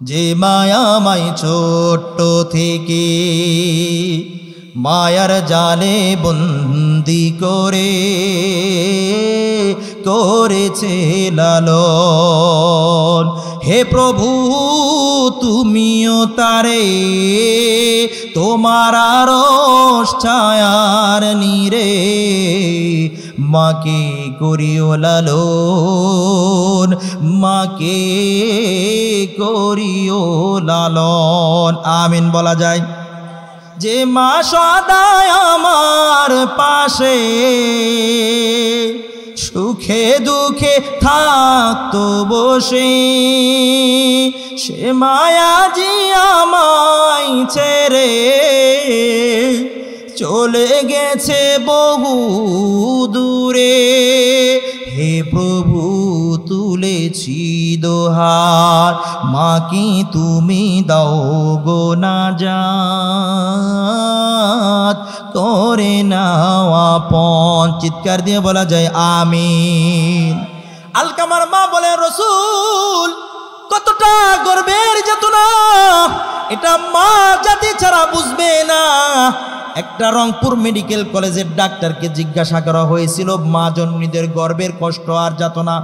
যে মায়াময় ছোট্ট থেকে মায়ার জালে বন্দি করে করেছে লালন। হে প্রভু তুমিও তারে তোমার আরশ ছায়ার নীরে মাকে করিও লালন, মাকে করিও লালন। আমিন বলা যায়। যে মা সদায় আমার পাশে সুখে দুঃখে থাকতো বসে, সে মায়াজি আমায় ছেড়ে চলে গেছে বহু দূরে। হে প্রভু তুলেছি দোহার, মাকে তুমি দাও গো নাজাত, করে নাও আপন। চিৎকার দিয়ে বলা যায় আমিন। আলকামার মা বলে, রসুল কতটা গর্বের যাতনা, এটা মা জাতি ছাড়া বুঝবে না। একটা রংপুর মেডিকেল কলেজের ডাক্তারকে জিজ্ঞাসা করা হয়েছিল মা জননীদের গর্ভের কষ্ট আর যাতনা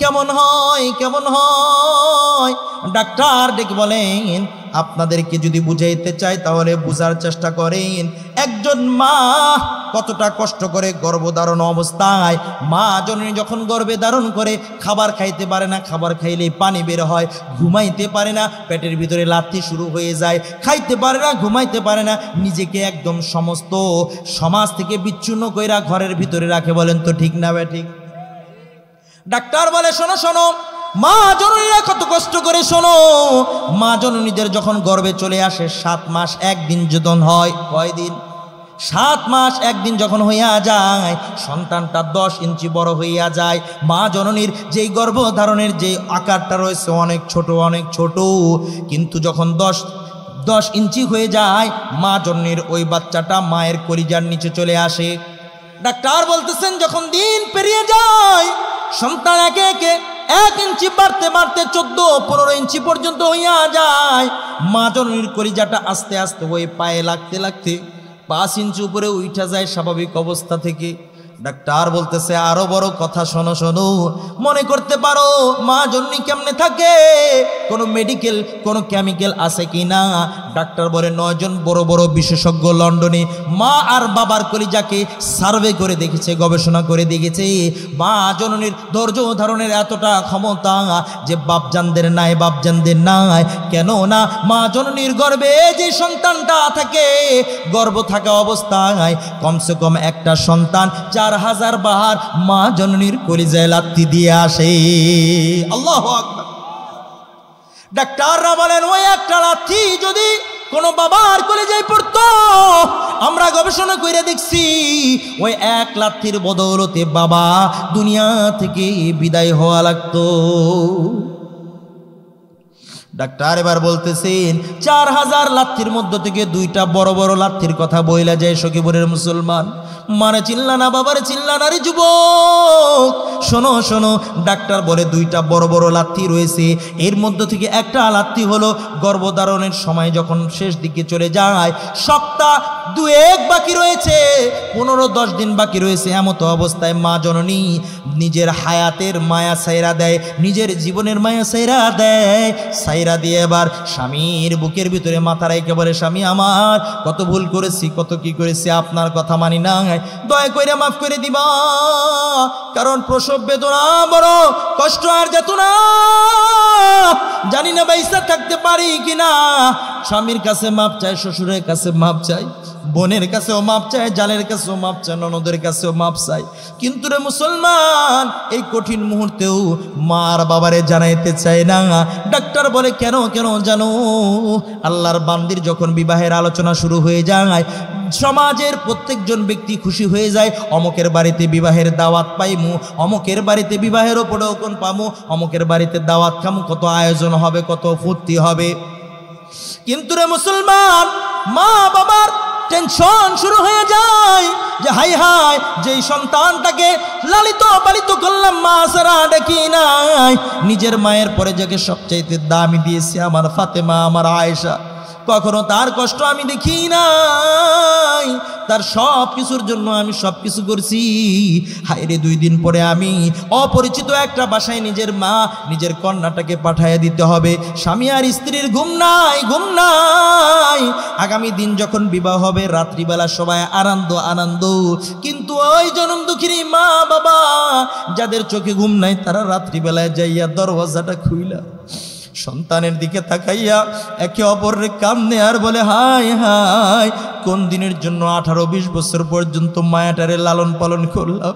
কেমন হয়, কেমন হয়। ডাক্তার ডেকে বলেন, আপনাদেরকে যদি বুঝাইতে চাই তাহলে বুঝার চেষ্টা করেন একজন মা কতটা কষ্ট করে গর্ভধারণ অবস্থায়। মা জননী যখন গর্ভে ধারণ করে খাবার খাইতে পারে না, খাবার খাইলেই পানি বের হয়, ঘুমাইতে পারে না, পেটের ভিতরে লাথি শুরু হয়ে যায়, খাইতে পারে না, ঘুমাইতে পারে না, নিজেকে একদম সমস্ত সমাজ থেকে বিচ্ছিন্ন কইরা ঘরের ভিতরে রাখে। বলেন তো ঠিক না বে ঠিক? ডাক্তার বলে, শোনো শোনো, মা জননীরা কত কষ্ট করে শোনো। মা জননীদের যখন গর্ভে চলে আসে 7 মাস 1 দিন যখন হয়, কয় দিন? 7 মাস 1 দিন যখন হইয়া যায়, সন্তানটা 10 ইঞ্চি বড় হইয়া যায়। মা জননীর যেই গর্ভধারণের যে আকারটা রয়েছে অনেক ছোট, অনেক ছোট, কিন্তু যখন 10 ইঞ্চি হয়ে যায় মা জননীর ওই বাচ্চাটা মায়ের কলিজার নিচে চলে আসে। ডাক্তার বলতেছেন যখন দিন পেরিয়ে যায় সন্তান একে একে 1 ইঞ্চি বাড়তে বাড়তে 14-15 ইঞ্চি পর্যন্ত হইয়া যায়। মা জননীর কলিজাটা আস্তে আস্তে ওই পায়ে লাগতে লাগতে 5 ইঞ্চি উপরে উঠা যায় স্বাভাবিক অবস্থা থেকে। ডাক্তার বলতেছে, আরো বড় কথা শোনো শোনো, মনে করতে পারো মা জননী কেমনে থাকে, কোনো মেডিকেল কোনো কেমিক্যাল আছে কি না? ডাক্তার বলে 9 জন বড় বড় বিশেষজ্ঞ লন্ডনে মা আর বাবার কলিজাকে সার্ভে করে দেখেছে, গবেষণা করে দেখেছে মা জননীর ধৈর্য ধারণের এতটা ক্ষমতা যে বাপজানদের নাই, বাপজানদের নাই। কেন না মা জননীর গর্ভে যে সন্তানটা থাকে, গর্ভ থাকা অবস্থায় কমসে কম একটা সন্তান 4000 বার মা জননীর কলিজায় লাথি দিয়ে আসে। আল্লাহু আকবার। ডাক্তাররা বলেন ওই একটা লাথি যদি কোনো বাবার কলিজায় পড়তো, আমরা গবেষণা করে দেখছি ওই 1 লাথির বদৌলতে বাবা দুনিয়া থেকে বিদায় হওয়া লাগতো। ডাক্তার এবার বলতেছেন 4000 লাথির মধ্য থেকে 2টা বড় বড় লাথির কথা বইলা যায় সখীপুরের মুসলমান। মারে চিল্লা না, বাবারে চিল্লা না রে যুবক, শোনো শোনো। ডাক্তার বলে 2টা বড় বড় লাথি রয়েছে, এর মধ্য থেকে একটা লাথি হলো গর্ভধারণের সময় যখন শেষ দিকে চলে যায়, সপ্তাহ 2-1 বাকি রয়েছে, 15-10 দিন বাকি রয়েছে, এমতো অবস্থায় মা জননী নিজের হায়াতের মায়া সাইরা দেয়, নিজের জীবনের মায়া সাইরা দেয়। সাইরা দিয়ে এবার স্বামীর বুকের ভিতরে মাথা রেখে বলে, স্বামী আমার কত ভুল করেছি, কত কি করেছি, আপনার কথা মানি না, দয়া করে মাফ করে দিবা। কারণ প্রসব বেদনা বড় কষ্ট আর যেত না, জানি না বাইসা থাকতে পারি কিনা। স্বামীর কাছে মাপ চাই, শ্বশুরের কাছে মাপ চাই, বোনের কাছেও মাপ চাই, জালের কাছেও মাপ চাই, ননদের কাছেও মাপ চাই। কিন্তু রে মুসলমান এই কঠিন মুহূর্তেও মার বাবারে জানাইতে চায় না। ডাক্তার বলে কেন কেন জানো, আল্লাহর বান্দির যখন বিবাহের আলোচনা শুরু হয়ে যায় সমাজের প্রত্যেকজন ব্যক্তি খুশি হয়ে যায়, অমুকের বাড়িতে বিবাহের দাওয়াত পাইমু, অমুকের বাড়িতে বিবাহের ওপরেও কোন পামু, অমুকের বাড়িতে দাওয়াত খামু, কত আয়োজন হবে, কত ফুর্তি হবে। কিন্তু রে মুসলমান মা বাবার টেনশন শুরু হয়ে যায় যে হাই হাই যেই সন্তানটাকে লালিত পালিত করলাম মা ছাড়া দেখি নাই, নিজের মায়ের পরে যাকে সবচাইতে দামি দিয়েছি আমার ফাতেমা, আমার আয়েশা, কখনো তার কষ্ট আমি দেখি নাই, তার সব কিছুর জন্য আমি সব কিছু করছি। হায়রে 2 দিন পরে আমি অপরিচিত একটা বাসায় নিজের মা নিজের কন্যাটাকে পাঠাইয়া দিতে হবে। স্বামী আর স্ত্রীর ঘুম নাই, ঘুম নাই। আগামী দিন যখন বিবাহ হবে রাত্রিবেলা সবাই আনন্দ আনন্দ, কিন্তু ওই জনম দুঃখিনী মা বাবা যাদের চোখে ঘুম নাই তারা রাত্রিবেলায় যাইয়া দরওয়াজাটা খুইলা সন্তানের দিকে তাকাইয়া একে অপরের কামনে আর বলে হাই হাই কোন দিনের জন্য 18-20 বছর পর্যন্ত মায়াটারে লালন পালন করলাম,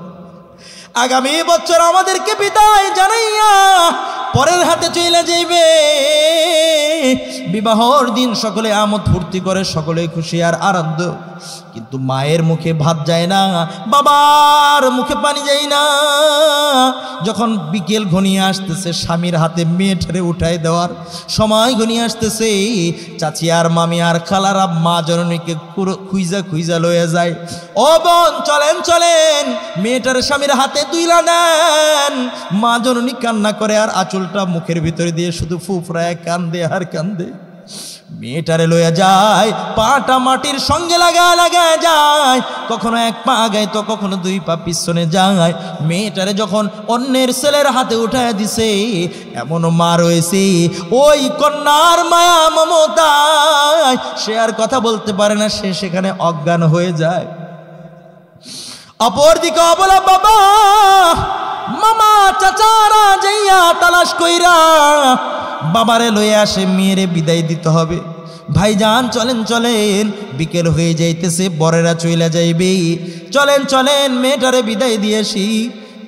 আগামী বছর আমাদেরকে বিদায় জানাইয়া পরের হাতে চলে যাইবে। বিবাহর দিন সকলে আমোদ ফুর্তি করে, সকলে খুশি আর আনন্দ, কিন্তু মায়ের মুখে ভাত যায় না, বাবার মুখে পানি যায় না। যখন বিকেল ঘনিয়ে আসতেছে স্বামীর হাতে মেয়েটারে উঠাই দেওয়ার সময় ঘনিয়ে আসতেছে, চাচি আর মামি আর খালারা মা জননীকে খুঁজা খুঁজা লয়ে যায়। ও বোন চলেন চলেন, মেয়েটার স্বামীর হাতে তুইলা দেন। মা জননী কান্না করে আর আঁচলটা মুখের ভিতরে দিয়ে শুধু ফুফরায় কান্দে আর কান্দে। মেয়েটারে লইয়া যায়, পাটা মাটির সঙ্গে লাগায় লাগায় যায়, কখনো 1 পা আগায় তো কখনো 2 পা পিছনে যায়। মেয়েটারে যখন অন্যের ছেলের হাতে উঠায় দিছে, এমনও মা রয়েছে ওই কন্যার মায়া মমতায় সে আর কথা বলতে পারে না, সে সেখানে অজ্ঞান হয়ে যায়। অপরদিকে অবলা বাবা মামা চাচারা যাইয়া তালাশ কইরা বাবারে লইয়া আসে, মেয়েরে বিদায় দিতে হবে। ভাইজান চলেন চলেন, বিকেল হয়ে যাইতেছে, বরেরা চইলা যাইবে, চলেন চলেন মেয়েটারে বিদায় দিয়ে আসি।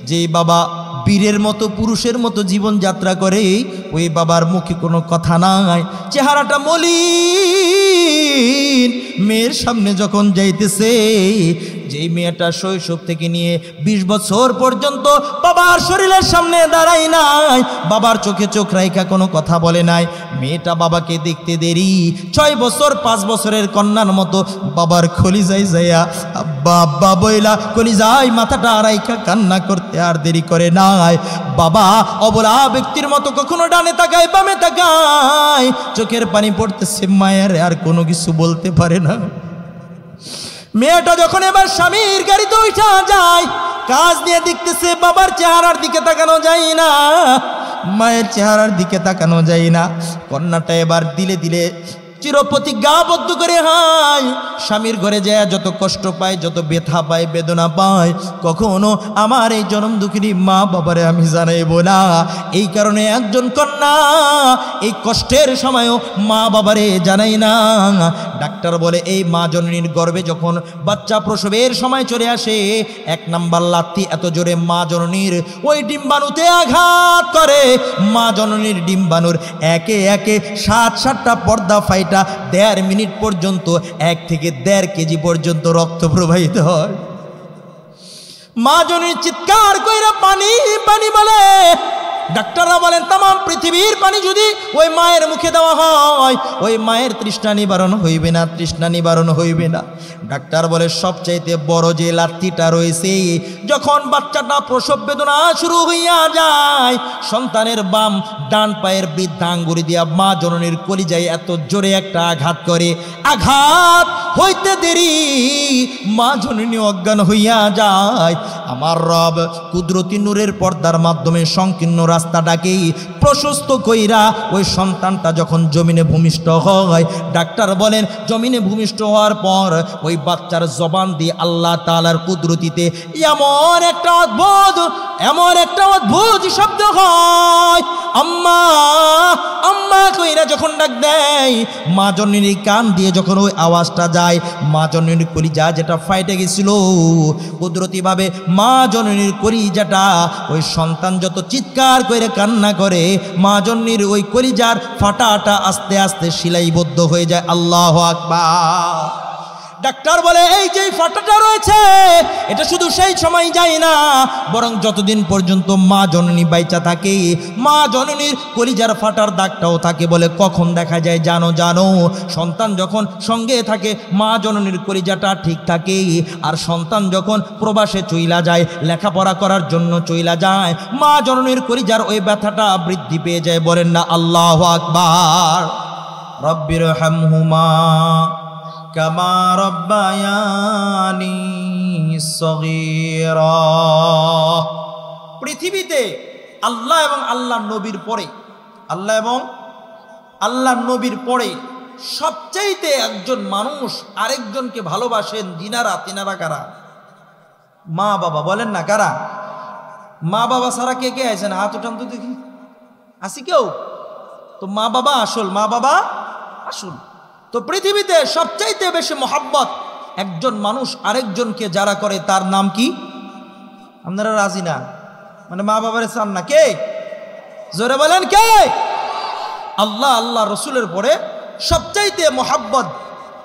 যেই বাবা বীরের মতো পুরুষের মতো জীবন যাত্রা করে, ওই বাবার মুখে কোনো কথা নাই, চেহারাটা মলিন। মেয়ের সামনে যখন যাইতেছে, যেই মেয়েটা শৈশব থেকে নিয়ে 20 বছর পর্যন্ত বাবার শরীরের সামনে দাঁড়ায় নাই, বাবার চোখে চোখ রাইখা কোনো কথা বলে নাই, মেয়েটা বাবাকে দেখতে দেরি 6 বছর 5 বছরের কন্যার মতো বাবার কলিজায় যাইয়া আব্বা আব্বা বইলা কলিজায় মাথাটা রাইখা কান্না করতে আর দেরি করে নাই। বাবা অবলা ব্যক্তির মতো কখনো ডানে তাকায় বামে তাকায়, চোখের পানি পড়তেছে, মায়ের আর কোনো কিছু বলতে পারে না। মেয়েটা যখন এবার স্বামীর গাড়িতে উঠা যায়, কাজ নিয়ে দেখতেছে বাবার চেহারার দিকে তাকানো যায় না, মায়ের চেহারার দিকে তাকানো যায় না। কন্যাটা এবার দিলে দিলে চিরপ্রতিজ্ঞাবদ্ধ করে হাই স্বামীর ঘরে যায় যত কষ্ট পায়, যত ব্যথা পায়, বেদনা পায়, কখনো আমার এই জনম দুঃখিনী মা বাবারে আমি জানাইব না। এই কারণে একজন কন্যা এই কষ্টের সময়ও মা বাবারে জানাই না। ডাক্তার বলে এই মা জননীর গর্ভে যখন বাচ্চা প্রসবের সময় চলে আসে, 1 নাম্বার লাথি এত জোরে মা জননীর ওই ডিম্বাণুতে আঘাত করে, মা জননীর ডিম্বাণুর একে একে 7-7টা পর্দা ফাইটা 1.5 মিনিট পর্যন্ত 1 থেকে 1.5 কেজি পর্যন্ত রক্ত প্রবাহিত হয়। মা জননীর চিৎকার কইরা পানি পানি বলে। ডাক্তাররা বলেন তামাম পৃথিবীর পানি যদি ওই মায়ের মুখে দেওয়া হয়, ওই মায়ের তৃষ্ণা নিবারণ হইবে না, তৃষ্ণা নিবারণ হইবে না। ডাক্তার বলে সবচাইতে বড় যে লাথিটা রয়েছে, যখন বাচ্চাটা প্রসব বেদনা শুরু হইয়া যায়, সন্তানের বাম ডান পায়ের বৃদ্ধাঙ্গুলি দিয়া মা জননীর কলিজায় এত জোরে একটা আঘাত করে, আঘাত হইতে দেরি মা জননী অজ্ঞান হইয়া যায়। আমার রব কুদরতি নূরের পর্দার মাধ্যমে সংকীর্ণ রাস্তাটাকেই প্রশস্ত কইরা ওই সন্তানটা যখন জমিনে ভূমিষ্ঠ হয়, ডাক্তার বলেন জমিনে ভূমিষ্ঠ হওয়ার পর ওই বাচ্চার জবান দিয়ে আল্লাহ তাআলার কুদরতিতে এমন একটা অদ্ভুত শব্দ হয়, আম্মা আম্মা কইরা যখন ডাক দেয়, মা জননীর কান দিয়ে যখন ওই আওয়াজটা যায়, মা জননীর কলিজা যেটা ফাইটে গেছিল, কুদরতিভাবে মা জননীর কলিজাটা ওই সন্তান যত চিৎকার করে কান্না করে, মা জননীর ওই কলিজার ফাটাটা আস্তে আস্তে শিলাইবদ্ধ হয়ে যায়। আল্লাহু আকবার। ডাক্তার বলে এই যে ফাটাটা রয়েছে এটা শুধু সেই সময় যায় না, বরং যতদিন পর্যন্ত মা জননী বাইচা থাকে মা জননীর কলিজার ফাটার দাগটাও থাকে। বলে কখন দেখা যায় জানো? সন্তান যখন সঙ্গে থাকে মা জননীর কলিজাটা ঠিক থাকে, আর সন্তান যখন প্রবাসে চইলা যায় লেখাপড়া করার জন্য চইলা যায় মা জননীর কলিজার ওই ব্যথাটা বৃদ্ধি পেয়ে যায়। বলেন না আল্লাহু আকবার। রব্বির হামহুমা কামা রব্বায়ানি সগীরা। পৃথিবীতে আল্লাহ এবং আল্লাহর নবীর পরে সবচাইতে একজন মানুষ আরেকজনকে ভালোবাসেন তিনারা কারা? মা বাবা। বলেন না কারা? মা বাবা ছাড়া কে কে আছেন? হাত উঠান তো দেখি, আসি কেউ? তো মা বাবা আসল। তো পৃথিবীতে সবচাইতে বেশি মোহাব্বত একজন মানুষ আরেকজনকে যারা করে তার নাম কি? আপনারা রাজি না? মানে মা বাবার চান না? কে? জোরে বলেন কে? আল্লাহ রসুলের পরে সবচাইতে মোহাব্বত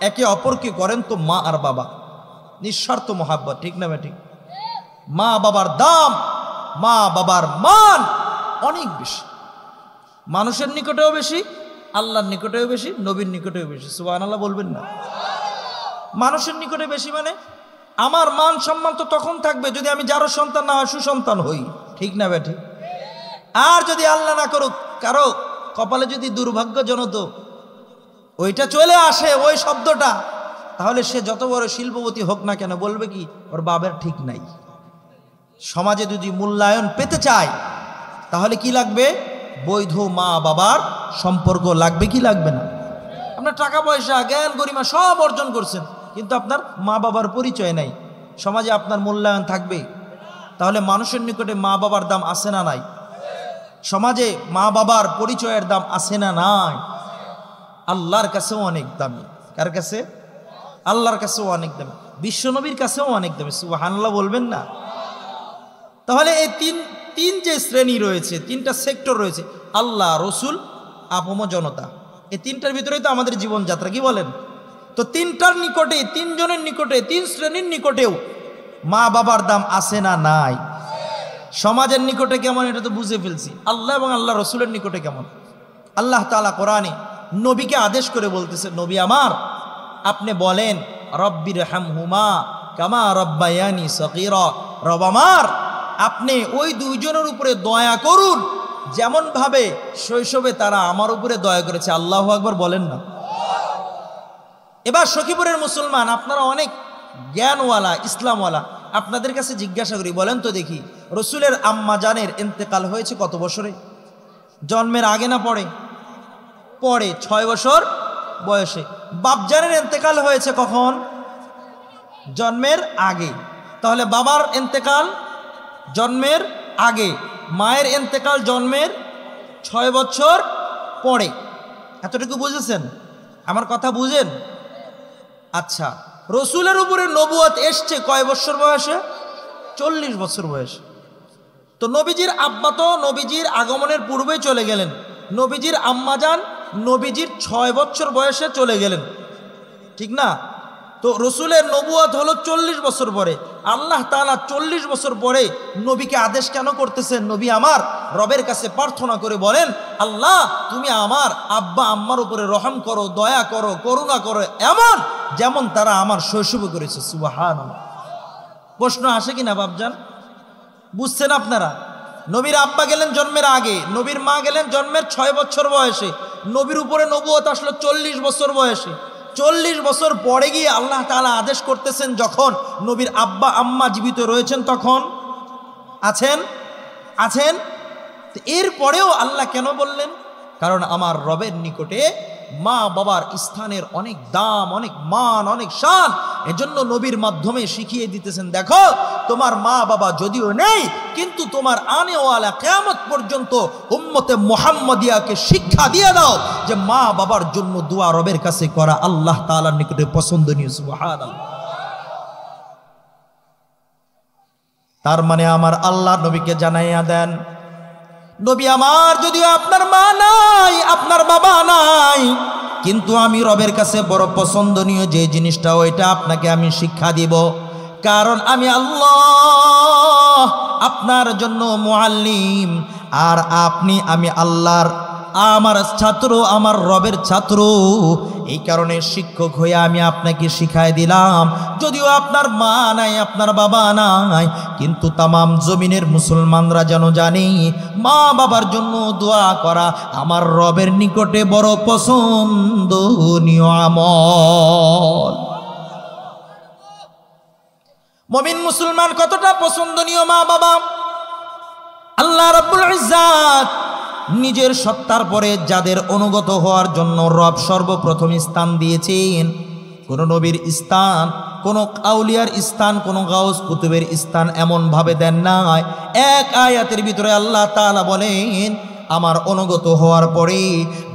একে অপরকে করেন তো মা আর বাবা, নিঃস্বার্থ মোহাব্বত। ঠিক না ঠিক? মা বাবার দাম, মা বাবার মান অনেক বেশি, মানুষের নিকটেও বেশি, আল্লাহর নিকটেও বেশি, নবীর নিকটেও বেশি। সুবহানাল্লাহ বলবেন না? মানুষের নিকটে বেশি মানে আমার মান সম্মান তো তখন থাকবে যদি আমি যারো সন্তান না হয় সুসন্তান হই। ঠিক না বেঠি? আর যদি আল্লাহ না করুক কারো কপালে যদি দুর্ভাগ্যজনক ওইটা চলে আসে ওই শব্দটা, তাহলে সে যত বড় শিল্পপতি হোক না কেন বলবে কি ওর বাবার ঠিক নাই। সমাজে যদি মূল্যায়ন পেতে চায় তাহলে কি লাগবে? বৈধ মা বাবার সম্পর্ক লাগবে কি লাগবে না? আপনার টাকা পয়সা জ্ঞান গরিমা সব অর্জন করছেন কিন্তু আপনার মা বাবার পরিচয় নাই, সমাজে আপনার মূল্যায়ন থাকবে? তাহলে মানুষের নিকটে মা বাবার দাম আছে না নাই? সমাজে মা বাবার পরিচয়ের দাম আছে না নাই? আল্লাহর কাছেও অনেক দামি। কার কাছে? আল্লাহর কাছেও অনেক দামি, বিশ্বনবীর কাছেও অনেক দামি। সুবহানাল্লাহ বলবেন না? তাহলে এই তিন যে শ্রেণী রয়েছে, তিনটা সেক্টর রয়েছে, আল্লাহ, রসুল, আপম জনতা, এই তিনটার ভিতরেই তো আমাদের জীবনযাত্রা। কি বলেন? তো তিনটার নিকটে, তিনজনের নিকটে, তিন শ্রেণীর নিকটেও মা বাবার দাম আছে না নাই? সমাজের নিকটে কেমন এটা তো বুঝে ফেলছি। আল্লাহ এবং আল্লাহ রসুলের নিকটে কেমন? আল্লাহ তাআলা কোরআনে নবীকে আদেশ করে বলতেছে, নবী আমার আপনি বলেন রব্বির হামহুমা কামা রব্বায়ানি সগীরা। রব আমার আপনি ওই দুইজনের উপরে দয়া করুন যেমন ভাবে শৈশবে তারা আমার উপরে দয়া করেছে। আল্লাহু আকবার বলেন না? এবার সখীপুরের মুসলমান আপনারা অনেক জ্ঞানওয়ালা, ইসলামওয়ালা, আপনাদের কাছে জিজ্ঞাসা করি, বলেন তো দেখি রসুলের আম্মা জানের ইন্তেকাল হয়েছে কত বছরে? জন্মের আগে না পরে? 6 বছর বয়সে। বাপজানের ইন্তেকাল হয়েছে কখন? জন্মের আগে। তাহলে বাবার ইন্তেকাল জন্মের আগে, মায়ের ইন্তেকাল জন্মের 6 বছর পরে। এতটুকু বুঝেছেন? আমার কথা বুঝেন? আচ্ছা, রসুলের উপরে নবুয়ত এসছে কয় বছর বয়সে? 40 বছর বয়সে। তো নবীজির আব্বা তো নবীজির আগমনের পূর্বেই চলে গেলেন, নবীজির আম্মাজান নবীজির 6 বছর বয়সে চলে গেলেন, ঠিক না? তো রসুলের নবুয়ত হলো 40 বছর পরে। আল্লাহ তাআলা 40 বছর পরে নবীকে আদেশ কেন করতেছেন? নবী আমার রবের কাছে প্রার্থনা করে বলেন, আল্লাহ তুমি আমার আব্বা আম্মার উপরে রহম করো, দয়া করো, করুণা করো এমন যেমন তারা আমার শৈশবে করেছে। সুবহানাল্লাহ। প্রশ্ন আসে কিনা বাপজান? বুঝছেন আপনারা? নবীর আব্বা গেলেন জন্মের আগে, নবীর মা গেলেন জন্মের 6 বছর বয়সে, নবীর উপরে নবুয়ত আসলো 40 বছর বয়সে। 40 বছর পরে গিয়ে আল্লাহ তাআলা আদেশ করতেছেন যখন নবীর আব্বা আম্মা জীবিত রয়েছেন তখন। আছেন। এরপরেও আল্লাহ কেন বললেন? কারণ আমার রবের নিকটে মা বাবার স্থানের অনেক দাম, অনেক মান, অনেক শান। এজন্য নবীর মাধ্যমে শিখিয়ে দিতেছেন, দেখো তোমার মা বাবা যদিও নেই কিন্তু তোমার আনেওয়ালা কিয়ামত পর্যন্ত উম্মতে মুহাম্মাদিয়াকে শিক্ষা দিয়ে দাও যে মা বাবার জন্য দোয়া রবের কাছে করা আল্লাহ তাআলার নিকটে পছন্দনীয়। সুবহানাল্লাহ। তার মানে আমার আল্লাহ নবীকে জানাইয়া দেন, নবী আমার যদিও আপনার মা নাই, আপনার বাবা নাই, কিন্তু আমি রবের কাছে বড় পছন্দনীয় যে জিনিসটা ওইটা আপনাকে আমি শিক্ষা দিব, কারণ আমি আল্লাহ আপনার জন্য মুআল্লিম, আর আমি আল্লাহর আমার ছাত্র, আমার রবের ছাত্র। এই কারণে শিক্ষক হয়ে আমি আপনাকে শিখাই দিলাম। যদিও আপনার মা নাই, আপনার বাবা নাই, কিন্তু তামাম জমিনের মুসলমানরা যেন জানে মা বাবার জন্য দোয়া করা আমার রবের নিকটে বড় পছন্দনীয় আমল। মুমিন মুসলমান কতটা পছন্দনীয় মা বাবা, আল্লাহ রাব্বুল ইজ্জাত নিজের সত্তার পরে যাদের অনুগত হওয়ার জন্য রব সর্বপ্রথম স্থান দিয়েছেন, কোন নবীর স্থান, কোন আউলিয়ার স্থান, কোন গাউস কুতুবের স্থান এমন ভাবে দেন নাই। এক আয়াতের ভিতরে আল্লাহ তাআলা বলেন, আমার অনুগত হওয়ার পরে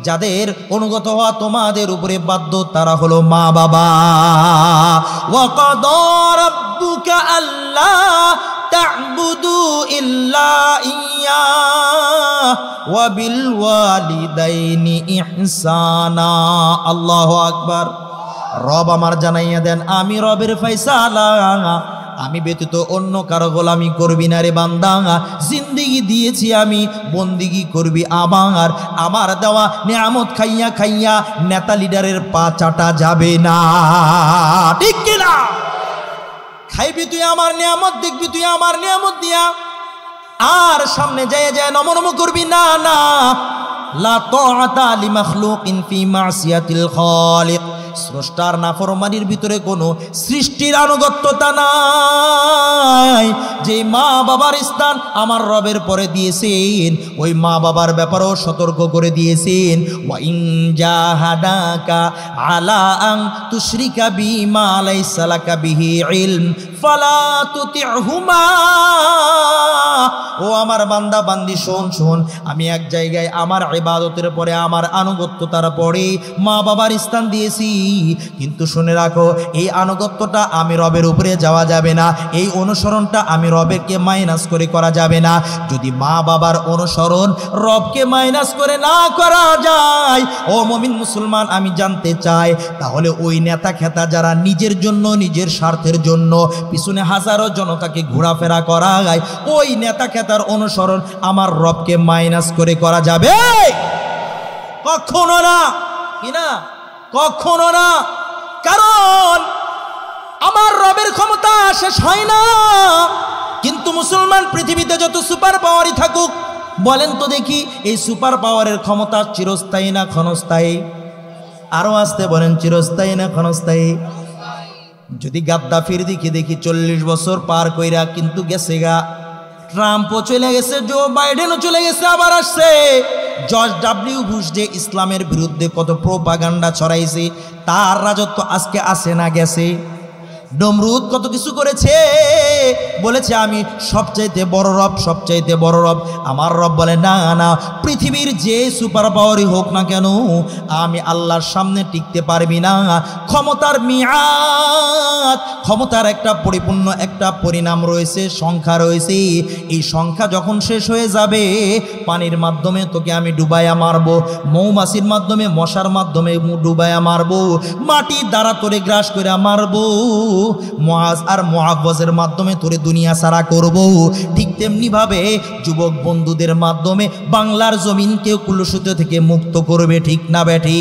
যাদের অনুগত হওয়া তোমাদের উপরে বাধ্য তারা হলো মা বাবা। ওয়া কাদা রাব্বুকা আল্লা তা'বুদু ইল্লা ইয়্যা ওয়া বিল ওয়ালিদাইনি ইহসানা। আল্লাহু আকবার। রব আমার জানাইয়া দেন, আমি রবের ফয়সালা, আমি ব্যতীত অন্য কারো গোলামি করবি না রে বান্দা। জিন্দেগি দিয়েছি আমি, বন্দিগি করবি আমার। আমার দেওয়া নিয়ামত খাইয়া খাইয়া নেতা লিডারের পা চাটা যাবে না, ঠিক কিনা? খাইবি তুই আমার নিয়ামত, দেখবি তুই আমার নিয়ামত দিয়া, আর সামনে যায় যায় নম নম করবি না। না, লা তাআতা লিমাখলুকিন ফি মাসিয়াতিল খালিক। স্রষ্টার নাফরমানির ভিতরে কোনো সৃষ্টির আনুগত্যতা নাই। যে মা বাবার স্থান আমার রবের পরে দিয়েছেন, ওই মা বাবার ব্যাপারেও সতর্ক করে দিয়েছেন, ওয়া ইন জাহাদাকা আলা আন তুশরিকা বিমা লাইসা লাকা বিহি ইলম ফালা তুতি'হুমা। ও আমার বান্দা বান্দি, শোন শোন, আমি এক জায়গায় আমার ইবাদতের পরে আমার আনুগত্যতার পরে মা বাবার স্থান দিয়েছি, কিন্তু শুনে রাখো এই আনুগত্যটা আমি রবের উপরে যাওয়া যাবে না, এই অনুসরণটা আমি রবেরকে মাইনাস করে করা যাবে না। যদি মা বাবার অনুসরণ রবকে মাইনাস করে না করা যায়, ও মুমিন মুসলমান, আমি জানতে চাই তাহলে ওই নেতা খেতা যারা নিজের জন্য, নিজের স্বার্থের জন্য পিছনে হাজারো জনতাকে ঘোরাফেরা করায়, ওই নেতা খেতার অনুসরণ আমার রবকে মাইনাস করে করা যাবে? কখনো না, কি না, কখনো না। কারণ আমার রবের ক্ষমতা শেষ হয় না। কিন্তু মুসলমান পৃথিবীতে যত সুপার পাওয়ারই থাকুক, বলেন তো দেখি এই সুপার পাওয়ারের ক্ষমতা চিরস্থায়ী না ক্ষণস্থায়ী? আরো আসতে বলেন, চিরস্থায়ী না ক্ষণস্থায়ী? যদি গাদ্দাফির দিকে দেখি 40 বছর পার কইরা কিন্তু গেছে গা, ট্রাম্পও চলে গেছে, জো বাইডেনও চলে গেছে, আবার আসছে। জর্জ ডব্লিউ বুশ যে ইসলামের বিরুদ্ধে কত প্রোপাগান্ডা ছড়াইছে, তার রাজত্ব আজকে আছে না গেছে? নমরুদ কত কিছু করেছে, বলেছে আমি সবচাইতে বড় রব, সবচাইতে বড় রব। আমার রব বলে না না, পৃথিবীর যে সুপার পাওয়ারই হোক না কেন, আমি আল্লাহর সামনে টিকতে পারবি না। ক্ষমতার মিয়াদ, ক্ষমতার একটা পরিপূর্ণ একটা পরিণাম রয়েছে, সংখ্যা রয়েছে। এই সংখ্যা যখন শেষ হয়ে যাবে, পানির মাধ্যমে তোকে আমি ডুবাইয়া মারবো, মৌমাছির মাধ্যমে, মশার মাধ্যমে ডুবাইয়া মারবো, মাটির দ্বারা তোরে গ্রাস করে মারবো, মুআজ আর মুআব্বাজের মাধ্যমে তোরে দুনিয়া সারা করব। ঠিক তেমনি ভাবে যুবক বন্ধুদের মাধ্যমে বাংলার জমিনকে কুলুষিত থেকে মুক্ত করবে, ঠিক না বেঠি?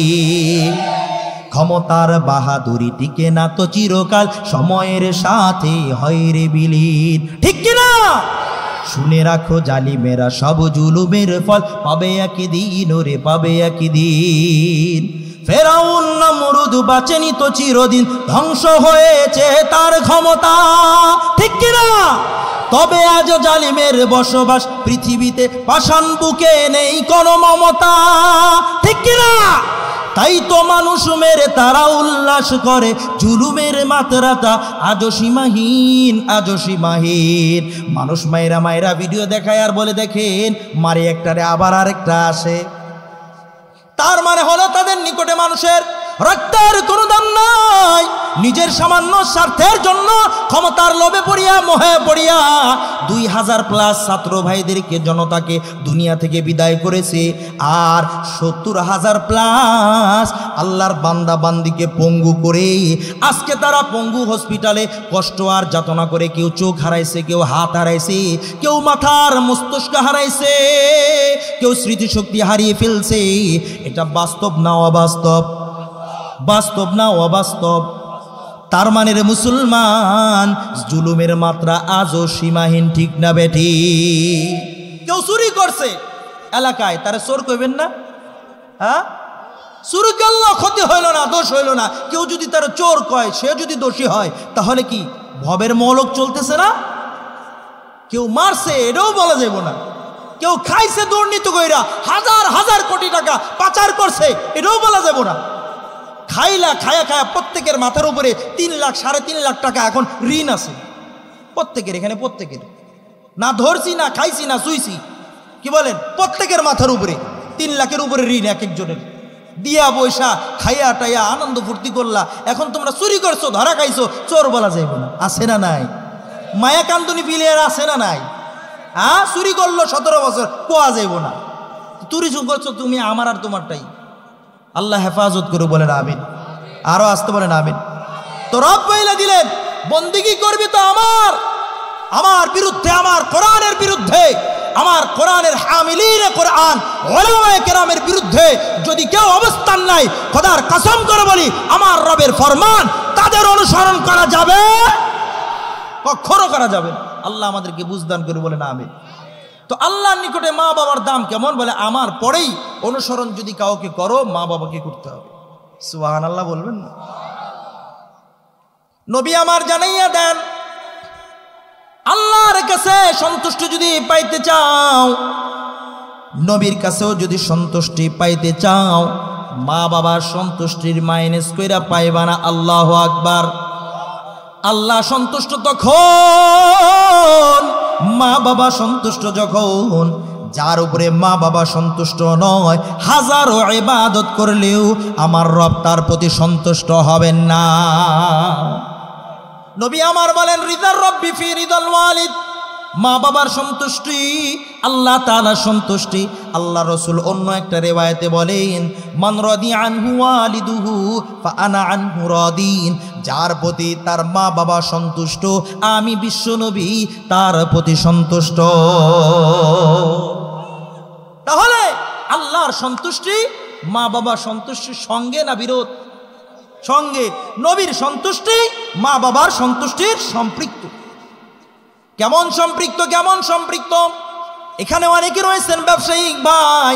ক্ষমতার বাহাদুরি টিকে না তো চিরকাল, সময়ের সাথে হয় রে বিলীন, ঠিক কিনা? শুনে রাখো জালিমেরা সব জুলুমের ফল পাবে একদিন, ওরে পাবে একদিন। ফেরাউন নমরুদ বাঁচেনি তো চিরদিন, ধ্বংস হয়েছে তার ক্ষমতা, ঠিক কিনা? তবে আজ জালিমের বসবাস পৃথিবীতে, পাষাণ বুকে নেই কোনো মমতা, ঠিক কিনা? তাই তো মানুষ মেরে তারা উল্লাস করে, জুলুমের মাত্রাটা আজও সীমাহীন, আজও সীমাহীন। মানুষ মাইরা মাইরা ভিডিও দেখায় আর বলে দেখেন মারে একটারে আবার আরেকটা আসে। তার মানে হলো তাদের নিকটে মানুষের রক্তের কোনো দাম নাই। নিজের সামান্য স্বার্থের জন্য ক্ষমতার লোভে পড়িয়া মোহে পড়িয়া 2000+ ছাত্র ভাইদেরকে জনতাকে দুনিয়া থেকে বিদায় করেছে, আর 70,000+ আল্লাহর বান্দা বান্দিকে পঙ্গু করে আজকে তারা পঙ্গু হসপিটালে কষ্ট আর যাতনা করে, কেউ চোখ হারাইছে, কেউ হাত হারাইছে, কেউ মাথার মস্তিষ্ক হারাইছে, কেউ স্মৃতিশক্তি হারিয়ে ফেলছে। এটা বাস্তব না অবাস্তব? বাস্তব না অবাস্তব? তার মানে রে মুসলমান, জুলুমের মাত্রা আজও সীমাহীন, ঠিক না বেঠি? কেউ চুরি করছে এলাকায়, তারা চোর কইবেন না? হ্যাঁ, চুরি করলো, ক্ষতি হইল না, দোষ হইল না। কেউ যদি তার চোর কয়, সে যদি দোষী হয়, তাহলে কি ভবের মহলক চলতেছে না? কেউ মারছে, এটাও বলা যাবে না। কেউ খাইছে দুর্নীতি কইরা, হাজার হাজার কোটি টাকা পাচার করছে, এটাও বলা যাবে না। খাইলা খায়া খায়া প্রত্যেকের মাথার উপরে 3 লাখ 3.5 লাখ টাকা এখন ঋণ আছে প্রত্যেকের, এখানে প্রত্যেকের, না ধরছি না খাইছি না শুইছি, কি বলেন, প্রত্যেকের মাথার উপরে 3 লাখের উপরে ঋণ এক একজনের। দিয়া পয়সা খাইয়া টাইয়া আনন্দ ফুর্তি করলা, এখন তোমরা চুরি করছো, ধরা খাইছো, চোর বলা যাইব না? আছে না নাই? মায়া কান্দনি প্লেয়ার আছে না নাই? হ্যাঁ, চুরি করলো 17 বছর, কোয়া যাইব না। চুরি করছো তুমি, আমার আর তোমারটাই। আল্লাহ হেফাজত করে, বলেন আমিন। আরো আসতে বলেন আমিন। তো রব বইলা দিলেন, বন্দিগি করবি তো আমার বিরুদ্ধে, আমার কোরআনের বিরুদ্ধে, আমার কোরআনের হামিলিনে কোরআন উলামায়ে কেরামের বিরুদ্ধে যদি কেউ অবস্থান নাই, খোদার কসম করে বলি, আমার রবের ফরমান তাদের অনুসরণ করা যাবে? কখনো করা যাবে না। আল্লাহ আমাদেরকে বুঝদান করে, বলেন আমিন। তো আল্লাহর নিকটে মা বাবার দাম কেমন? বলে আমার পরেই অনুসরণ যদি কাউকে করো, মা বাবাকে করতে হবে। সুবহানাল্লাহ বলবেন না? নবী আমার জানাইয়া দেন, আল্লাহর কাছে সন্তুষ্টি যদি পাইতে চাও, নবীর কাছেও যদি সন্তুষ্টি পাইতে চাও, মা বাবার সন্তুষ্টির মাইনাস কইরা পাইবা না। আল্লাহু আকবার। আল্লাহ সন্তুষ্ট তখন, মা বাবা সন্তুষ্ট যখন। যার উপরে মা বাবা সন্তুষ্ট নয়, হাজারো ইবাদত করলেও আমার রব তার প্রতি সন্তুষ্ট হবেন না। নবী আমার বলেন, রিদার রব্বি ফি রিদাল ওয়ালিদ, মা বাবার সন্তুষ্টি আল্লাহ তাআলার সন্তুষ্টি। আল্লাহ রসুল অন্য একটা রিওয়ায়াতে বলেন, মান রাদি আনহু ওয়ালিদুহু ফা আনা আনহু রাদিন, যার প্রতি তার মা বাবা সন্তুষ্ট, আমি বিশ্ব নবী তার প্রতি সন্তুষ্ট। তাহলে আল্লাহর সন্তুষ্টি মা বাবার সন্তুষ্টির সঙ্গে না বিরোধ? সঙ্গে। নবীর সন্তুষ্টি মা বাবার সন্তুষ্টির সম্পৃক্ত। কেমন সম্পৃক্ত? কেমন সম্পৃক্ত? এখানে অনেকে রয়েছেন ব্যবসায়িক ভাই,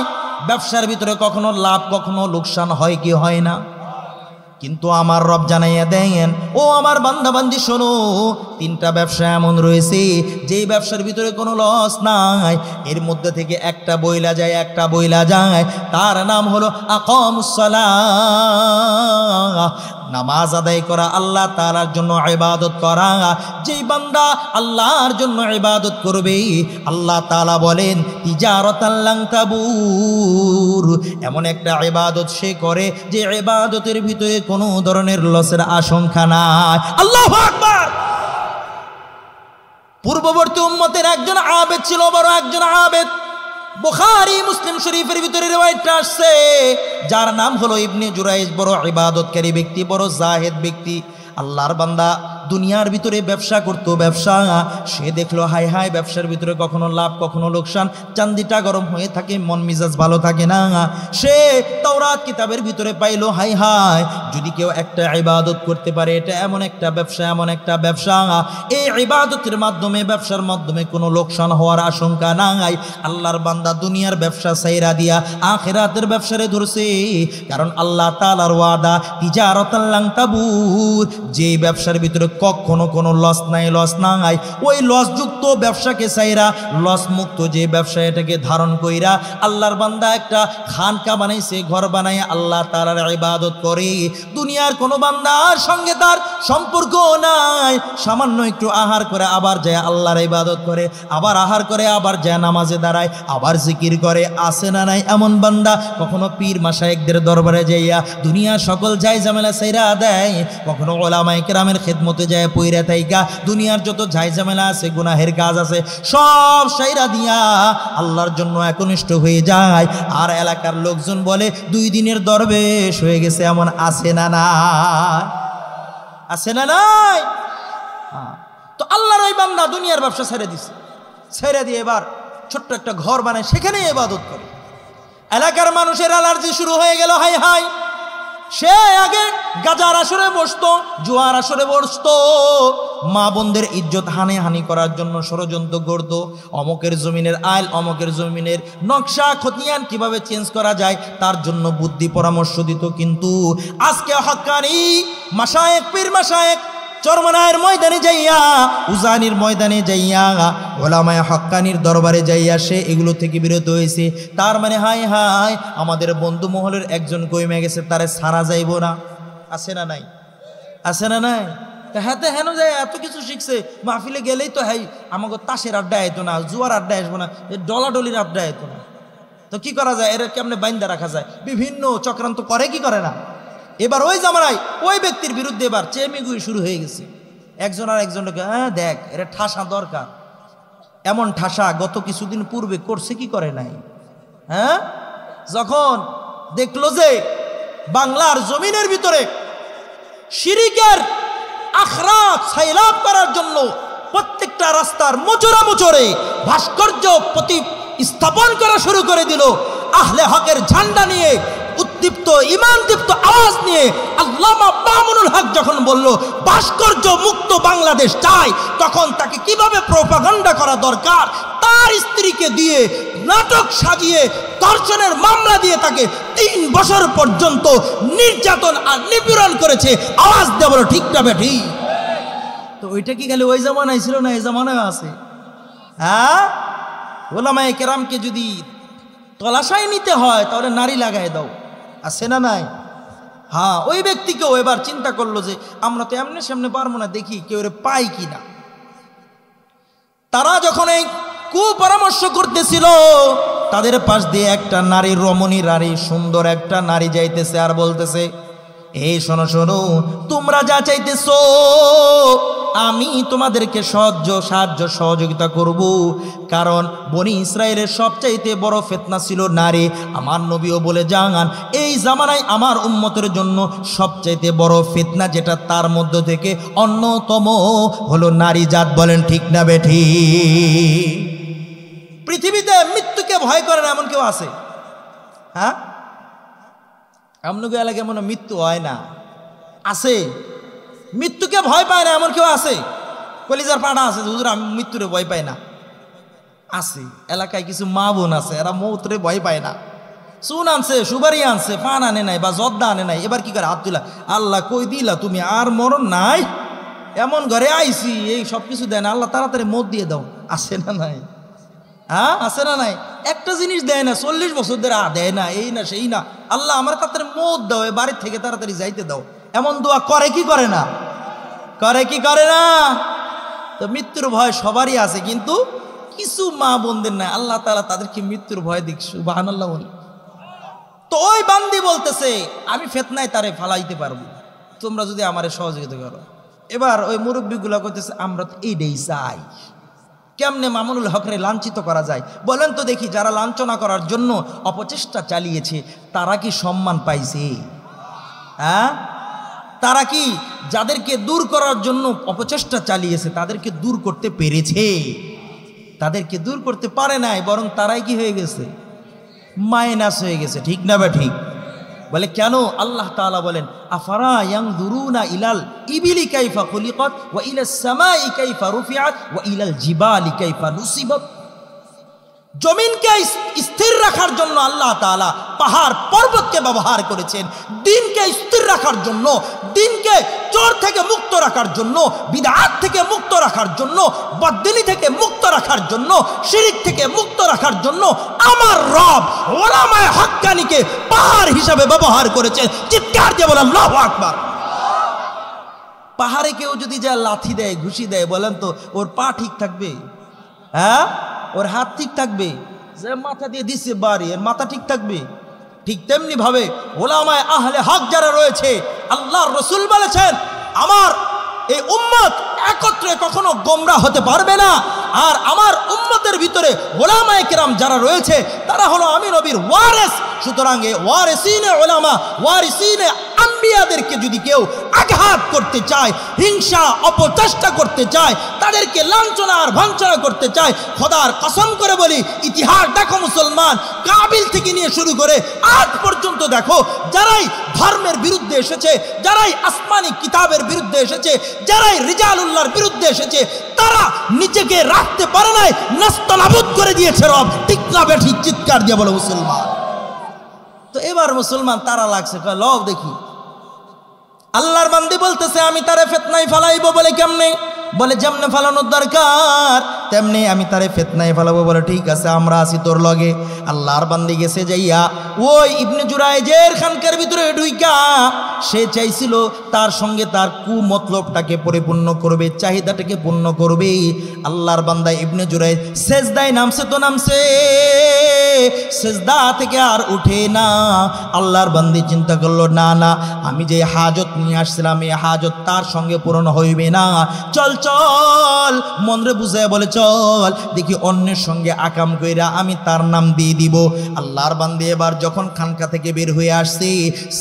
ব্যবসার ভিতরে কখনো লাভ কখনো লোকসান হয় কি হয় না? কিন্তু আমার রব জানাইয়া দেন, ও আমার বান্দা বান্দি শোনো, 3টা ব্যবসা এমন রয়েছে যেই ব্যবসার ভিতরে কোনো লস নাই, এর মধ্যে থেকে একটা বইলা যায়, একটা বইলা যায়। তার নাম হলো আকামুস সালাহ, নামাজ আদায় করা, আল্লাহ তাআলার জন্য ইবাদত করা। যেই বান্দা আল্লাহর জন্য ইবাদত করবে, আল্লাহ তাআলা বলেন তিজারাতাল লান তাবুর, এমন একটা ইবাদত সে করে যে ইবাদতের ভিতরে কোনো ধরনের লসের আশঙ্কা নাই। আল্লাহু আকবার। পূর্ববর্তী উম্মতের একজন আবেদ ছিল, বড় একজন আবেদ। বুখারী মুসলিম শরীফের ভিতরে রিওয়ায়াতটা আসছে, যার নাম হলো ইবনে জুরাইজ, বড় ইবাদতকারী ব্যক্তি, বড় জাহেদ ব্যক্তি, আল্লাহর বান্দা। দুনিয়ার ভিতরে ব্যবসা করতো, ব্যবসা সে দেখলো হায় হায় ব্যবসার ভিতরে কখনো লাভ কখনো লোকসান, চান্দিটা গরম হয়ে থাকে, মন মেজাজ ভালো থাকে না। সে তাওরাত কিতাবের ভিতরে পাইলো হায় হায় যদি কেউ একটা ইবাদত করতে পারে, এটা এমন একটা ব্যবসা, এমন একটা ব্যবসা, এই ইবাদতের মাধ্যমে, ব্যবসার মাধ্যমে কোনো লোকসান হওয়ার আশঙ্কা নাই। আল্লাহর বান্দা দুনিয়ার ব্যবসা ছাইরা দিয়া আখিরাতের ব্যবসারে ধরছে, কারণ আল্লাহ তাআলার ওয়াদা তিজারাতাল লান তাবুর, যে ব্যবসার ভিতরে কখনো কোনো লস নাই ওই লসযুক্ত ব্যবসাকে চাইরা লস মুক্ত যে ব্যবসা এটাকে ধারণ কইরা আল্লাহর বান্দা একটা খানকা বানাইছে, ঘর বানাই আল্লাহ তাআলার ইবাদত করে। দুনিয়ার কোনো বান্দার সঙ্গে তার সম্পর্ক নাই, সামান্য একটু আহার করে আবার যায় আল্লাহর ইবাদত করে, আবার আহার করে আবার যায় নামাজে দাঁড়ায়, আবার জিকির করে। আছে না নাই এমন বান্দা? কখনো পীর মাশায়েখদের দরবারে যাইয়া দুনিয়ার সকল জায় ঝামেলা ছাইরা দেয়, কখনো উলামায়ে কেরামের খিদমতে যায় পইরা থাইকা দুনিয়ার যত জায় ঝামেলা আছে, গুনাহের কাজ আছে, সব ছাইরা দিয়া আল্লাহর জন্য একনিষ্ঠ হয়ে যায়। আর এলাকার লোকজন বলে 2 দিনের দরবেশ হয়ে গেছে। এমন আছে না নাই? আছে না নাই? তো আল্লাহর ওই বান্দা দুনিয়ার ব্যবসা ছেড়ে দিছে, ছেড়ে দিয়ে এবার ছোট্ট একটা ঘর বানায় সেখানে ইবাদত করে। এলাকার মানুষের অ্যালার্জি শুরু হয়ে গেল। হাই হাই, সে আগে গাজার আসরে বসতো, জুয়ার আসরে বসতো, মা বোনদের ইজ্জত হানি করার জন্য ষড়যন্ত্র করত। অমকের জমিনের আইল, অমকের জমিনের নকশা খতিয়ান কিভাবে চেঞ্জ করা যায় তার জন্য বুদ্ধি পরামর্শ দিত। কিন্তু আজকে হক্কানি মাশায়েখ, পীর মাশায়েখ চরমনায়ের ময়দানে যাইয়া, উজানির ময়দানে যাইয়া, ওলামায়ে হক্কানির দরবারে যাইয়া সে এগুলো থেকে বিরত হয়েছে। তার মানে হাই হাই, আমাদের বন্ধু মহলের একজন কইমে গেছে, তারে সারা যাইব না। আছে না নাই? আছে না নাই? হাতে হেন যায়, এত কিছু শিখছে, মাহফিলে গেলেই তো হাই আমাকে তাসের আড্ডা আইতো না, জুয়ার আড্ডা আসবো না, ডলাডলির আড্ডা আইতো না। তো কি করা যায়? এরা কেমনে বাইন্দা রাখা যায়? বিভিন্ন চক্রান্ত করে, কি করে না? এবার ওই জামানায় ওই ব্যক্তির বিরুদ্ধে এবার চেমিগুই শুরু হয়ে গেছে। একজন আর একজনকে, হ্যাঁ দেখ এটা ঠাসা দরকার। এমন ঠাসা গত কিছুদিন পূর্বে করছে, কি করে নাই? হ্যাঁ, যখন দেখলো যে বাংলার জমিনের ভিতরে শিরিকের আখড়া ছাইলাভ করার জন্য প্রত্যেকটা রাস্তার মোচরে ভাস্কর্য স্থাপন করা শুরু করে দিল, আহলে হকের ঝান্ডা নিয়ে উদ্দীপ্ত ঈমান দীপ্ত আওয়াজ নিয়ে আল্লামা মামুনুল হক যখন বলল ভাস্কর্য মুক্ত বাংলাদেশ চাই, তখন তাকে কিভাবে প্রোপাগান্ডা করা দরকার, তার স্ত্রীকে দিয়ে নাটক সাজিয়ে ধর্ষণের মামলা দিয়ে তাকে 3 বছর পর্যন্ত নির্যাতন আর নিপীড়ন করেছে। আওয়াজ দেওয়া বলো ঠিক না বেঠি? তো ওইটা কি গেলে ওই জামানায় ছিল না? এই জামানায় আছে। হ্যাঁ, ওলামায়ে কেরামকে যদি তলাশাই নিতে হয় তাহলে নারী লাগাই দাও। আছে না নাই? হ্যাঁ, ওই ব্যক্তিকেও এবার চিন্তা করলো যে আমরা তো এমনি সামনে পারবো না, দেখি কেউ পাই কিনা। তারা যখন এই কুপরামর্শ করতেছিল, তাদের পাশ দিয়ে একটা নারী, রমণী নারী, সুন্দর একটা নারী যাইতেছে আর বলতেছে, এই শোনো শোনো, তোমরা যা চাইতেছো আমি তোমাদেরকে সাহায্য সহযোগিতা করব। কারণ বনি ইসরায়েলের সবচাইতে বড় ফিতনা ছিল নারী। আমার নবীও বলে যান, এই জামানায় আমার উম্মতের জন্য সবচাইতে বড় ফিতনা যেটা, তার মধ্য থেকে অন্যতম হলো নারী জাত। বলেন ঠিক না বেঠি? পৃথিবীতে মৃত্যুকে ভয় করে না এমন কেউ আছে? হ্যাঁ, আপনাকে এলাকায় মনে মৃত্যু হয় না? আছে। মৃত্যুকে ভয় পায় না এমন কেউ আছে? কলিজার পাড়া আছে, হুজুর আমি মৃত্যুরে ভয় পাই না। আছে এলাকায় কিছু মা বোন আছে, এরা মৌতরে ভয় পায় না। চুন আনছে, সুবারি আনছে, পান আনে নাই বা জর্দা আনে নাই, এবার কি করে হাত তুলা, আল্লাহ কই দিলা তুমি, আর মরণ নাই, এমন ঘরে আইছি, এই সব কিছু দেয় না, আল্লাহ তাড়াতাড়ি মত দিয়ে দাও। আছে না নাই? হ্যাঁ, আছে না নাই? একটা জিনিস দেয় না, 40 বছর ধরে দেয় না, এই না সেই না, আল্লাহ আমার তাড়াতাড়ি মত দাও, এই বাড়ির থেকে তাড়াতাড়ি যাইতে দাও। এমন দোয়া করে কি করে না? করে কি করে না? তো মৃত্যুর ভয় সবারই আছে, কিন্তু কিছু মা বোনদের না, আল্লাহ তাআলা তাদেরকে মৃত্যুর ভয় দিক। সুবহানাল্লাহ বল। তো ওই বান্দি বলতেছে আমি ফিতনায় তারে ফালাইতে পারবো, তোমরা যদি আমারে সহযোগিতা করো। এবার ওই মুরব্বীগুলা কইতেছে আমরা তো এইটাই চাই। কেমনে মামুনুল হকরে লাঞ্ছিত করা যায় বলেন তো দেখি? যারা লাঞ্ছনা করার জন্য অপচেষ্টা চালিয়েছে তারা কি সম্মান পাইছে? হ্যাঁ, তারা কি যাদেরকে দূর করার জন্য অপচেষ্টা চালিয়েছে তাদেরকে দূর করতে পেরেছে? তাদেরকে দূর করতে পারে নাই, বরং তারাই কি হয়ে গেছে? মাইনাস হয়ে গেছে। ঠিক না বা ঠিক? বলে কেন? আল্লাহ তাআলা বলেন আফারা ইয়ানজুরুনা ইলাল ইবিলি কাইফা খুলিকাত ওয়া ইলাস সামাই কাইফা রুফিআত ওয়া ইলাল জিবালি কাইফা নুসিবাত। জমিনকে স্থির রাখার জন্য আল্লাহ তাআলা পাহাড় পর্বতকে ব্যবহার করেছেন। দিনকে স্থির রাখার জন্য, দিনকে চোর থেকে মুক্ত রাখার জন্য, বিদআত থেকে মুক্ত রাখার জন্য, বদদিনী থেকে মুক্ত রাখার জন্য, শিরক থেকে মুক্ত রাখার জন্য আমার রব উলামায়ে হাক্কানিকে পাহাড় হিসাবে ব্যবহার করেছেন। চিৎকার দিয়ে বলেন আল্লাহু আকবার। পাহাড়ে কেউ যদি যা লাথি দেয়, ঘুষি দেয়, বলেন তো ওর পা ঠিক থাকবে? হ্যাঁ, ওর হাত ঠিক থাকবে? যে মাথা দিয়ে দিচ্ছে বাড়ি, এর মাথা ঠিক থাকবে? ঠিক তেমনি ভাবে উলামায়ে আহলে হক যারা রয়েছে, আল্লাহর রাসূল বলেছেন আমার এই উম্মত একত্রে কখনো গোমরাহ হতে পারবে না। আর আমার উম্মতের ভিতরে উলামায়ে কেরাম যারা রয়েছে তারা হলো আমি নবীর ওয়ারিস। সুতরাং এই ওয়ারিসিনে উলামা, ওয়ারিসিনে আম্বিয়াদেরকে যদি কেউ আঘাত করতে চায়, হিংসা অপচেষ্টা করতে চায়, তাদেরকে লাঞ্ছনা আর ভাঞ্ছনা করতে চায়, খোদার কসম করে বলি, ইতিহাস দেখো মুসলমান, কাবিল থেকে নিয়ে শুরু করে আজ পর্যন্ত দেখো, যারাই ধর্মের বিরুদ্ধে এসেছে, যারাই আসমানি কিতাবের বিরুদ্ধে এসেছে, যারাই রিজালুল্লাহর বিরুদ্ধে এসেছে, তারা নিজেকে রাখতে পারে নাই, নাস্তানাবুদ করে দিয়েছে রব। ঠিক না বেঠিক? চিৎকার দিয়ে বলো মুসলমান। তো এবার মুসলমান তারা লাগছে, কয় লও দেখি। আল্লাহর বান্দি বলতেছে আমি তারে ফিতনায় ফেলাইবো। বলে কেমনে? বলে যেমনে ফেলানোর দরকার তেমনি আমি তারে ফিতনায় ফেলাবো। বলে ঠিক আছে, আমরা আছি তোর লগে। আল্লাহর বান্দি গেছে যাইয়া ওই ইবনে জুরাইজের খানকার ভিতরে ঢুইকা সে চাইছিল তার সঙ্গে তার কুমতলবটাকে পরিপূর্ণ করবে, চাহিদাটাকে পূর্ণ করবে। আল্লাহর বান্দা ইবনে জুরাইজ সেজদায় নামছে তো নামছে, সেজদা থেকে আর উঠে না। আল্লাহর বান্দি চিন্তা করলো না না, আমি যে হাজত নিয়ে আসছিলাম এই হাজত তার সঙ্গে পূরণ হইবে না। চল চল, মনরে বুঝায় বলে চল দেখি অন্যের সঙ্গে আকাম কইরা আমি তার নাম দিয়ে দিব। আল্লাহর বান্দি এবার যখন খানকা থেকে বের হয়ে আসছে,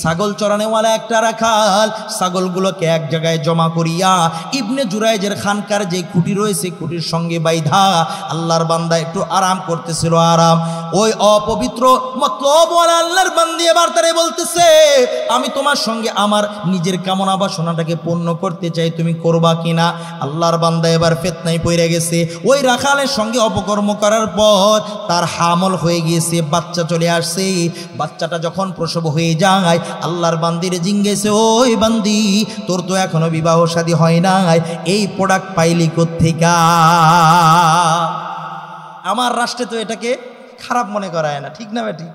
ছাগল চড়ানোওয়ালা একটা রাখাল ছাগলগুলোকে এক জায়গায় জমা করিয়া ইবনে জুরাইজের খানকার যে খুঁটি রয়েছে খুঁটির সঙ্গে বাইধা আল্লাহর বান্দা একটু আরাম করতেছিল। আরাম ওই অপবিত্র মতলবওয়ালা আল্লাহর বান্দি এবার তারে বলতেছে আমি তোমার সঙ্গে আমার নিজের কামনা বাসনাটাকে পূর্ণ করতে চাই, তুমি করবা কিনা? আল্লাহর বান্দা এবার ফিতনায় পড়ে গেছে। ওই রাখালের সঙ্গে অপকর্ম করার পর তার হামল হয়ে গিয়েছে, বাচ্চা চলে আসছে। বাচ্চাটা যখন প্রসব হয়ে যায় আল্লাহর বান্দির জিজ্ঞেসে ওই বান্দি তোর তো এখনো বিবাহ শাদী হয় নাই, এই প্রোডাক্ট পাইলি কোত্থেকা? আমার রাষ্ট্রে তো এটাকে খারাপ মনে করায় না, ঠিক না বেটি?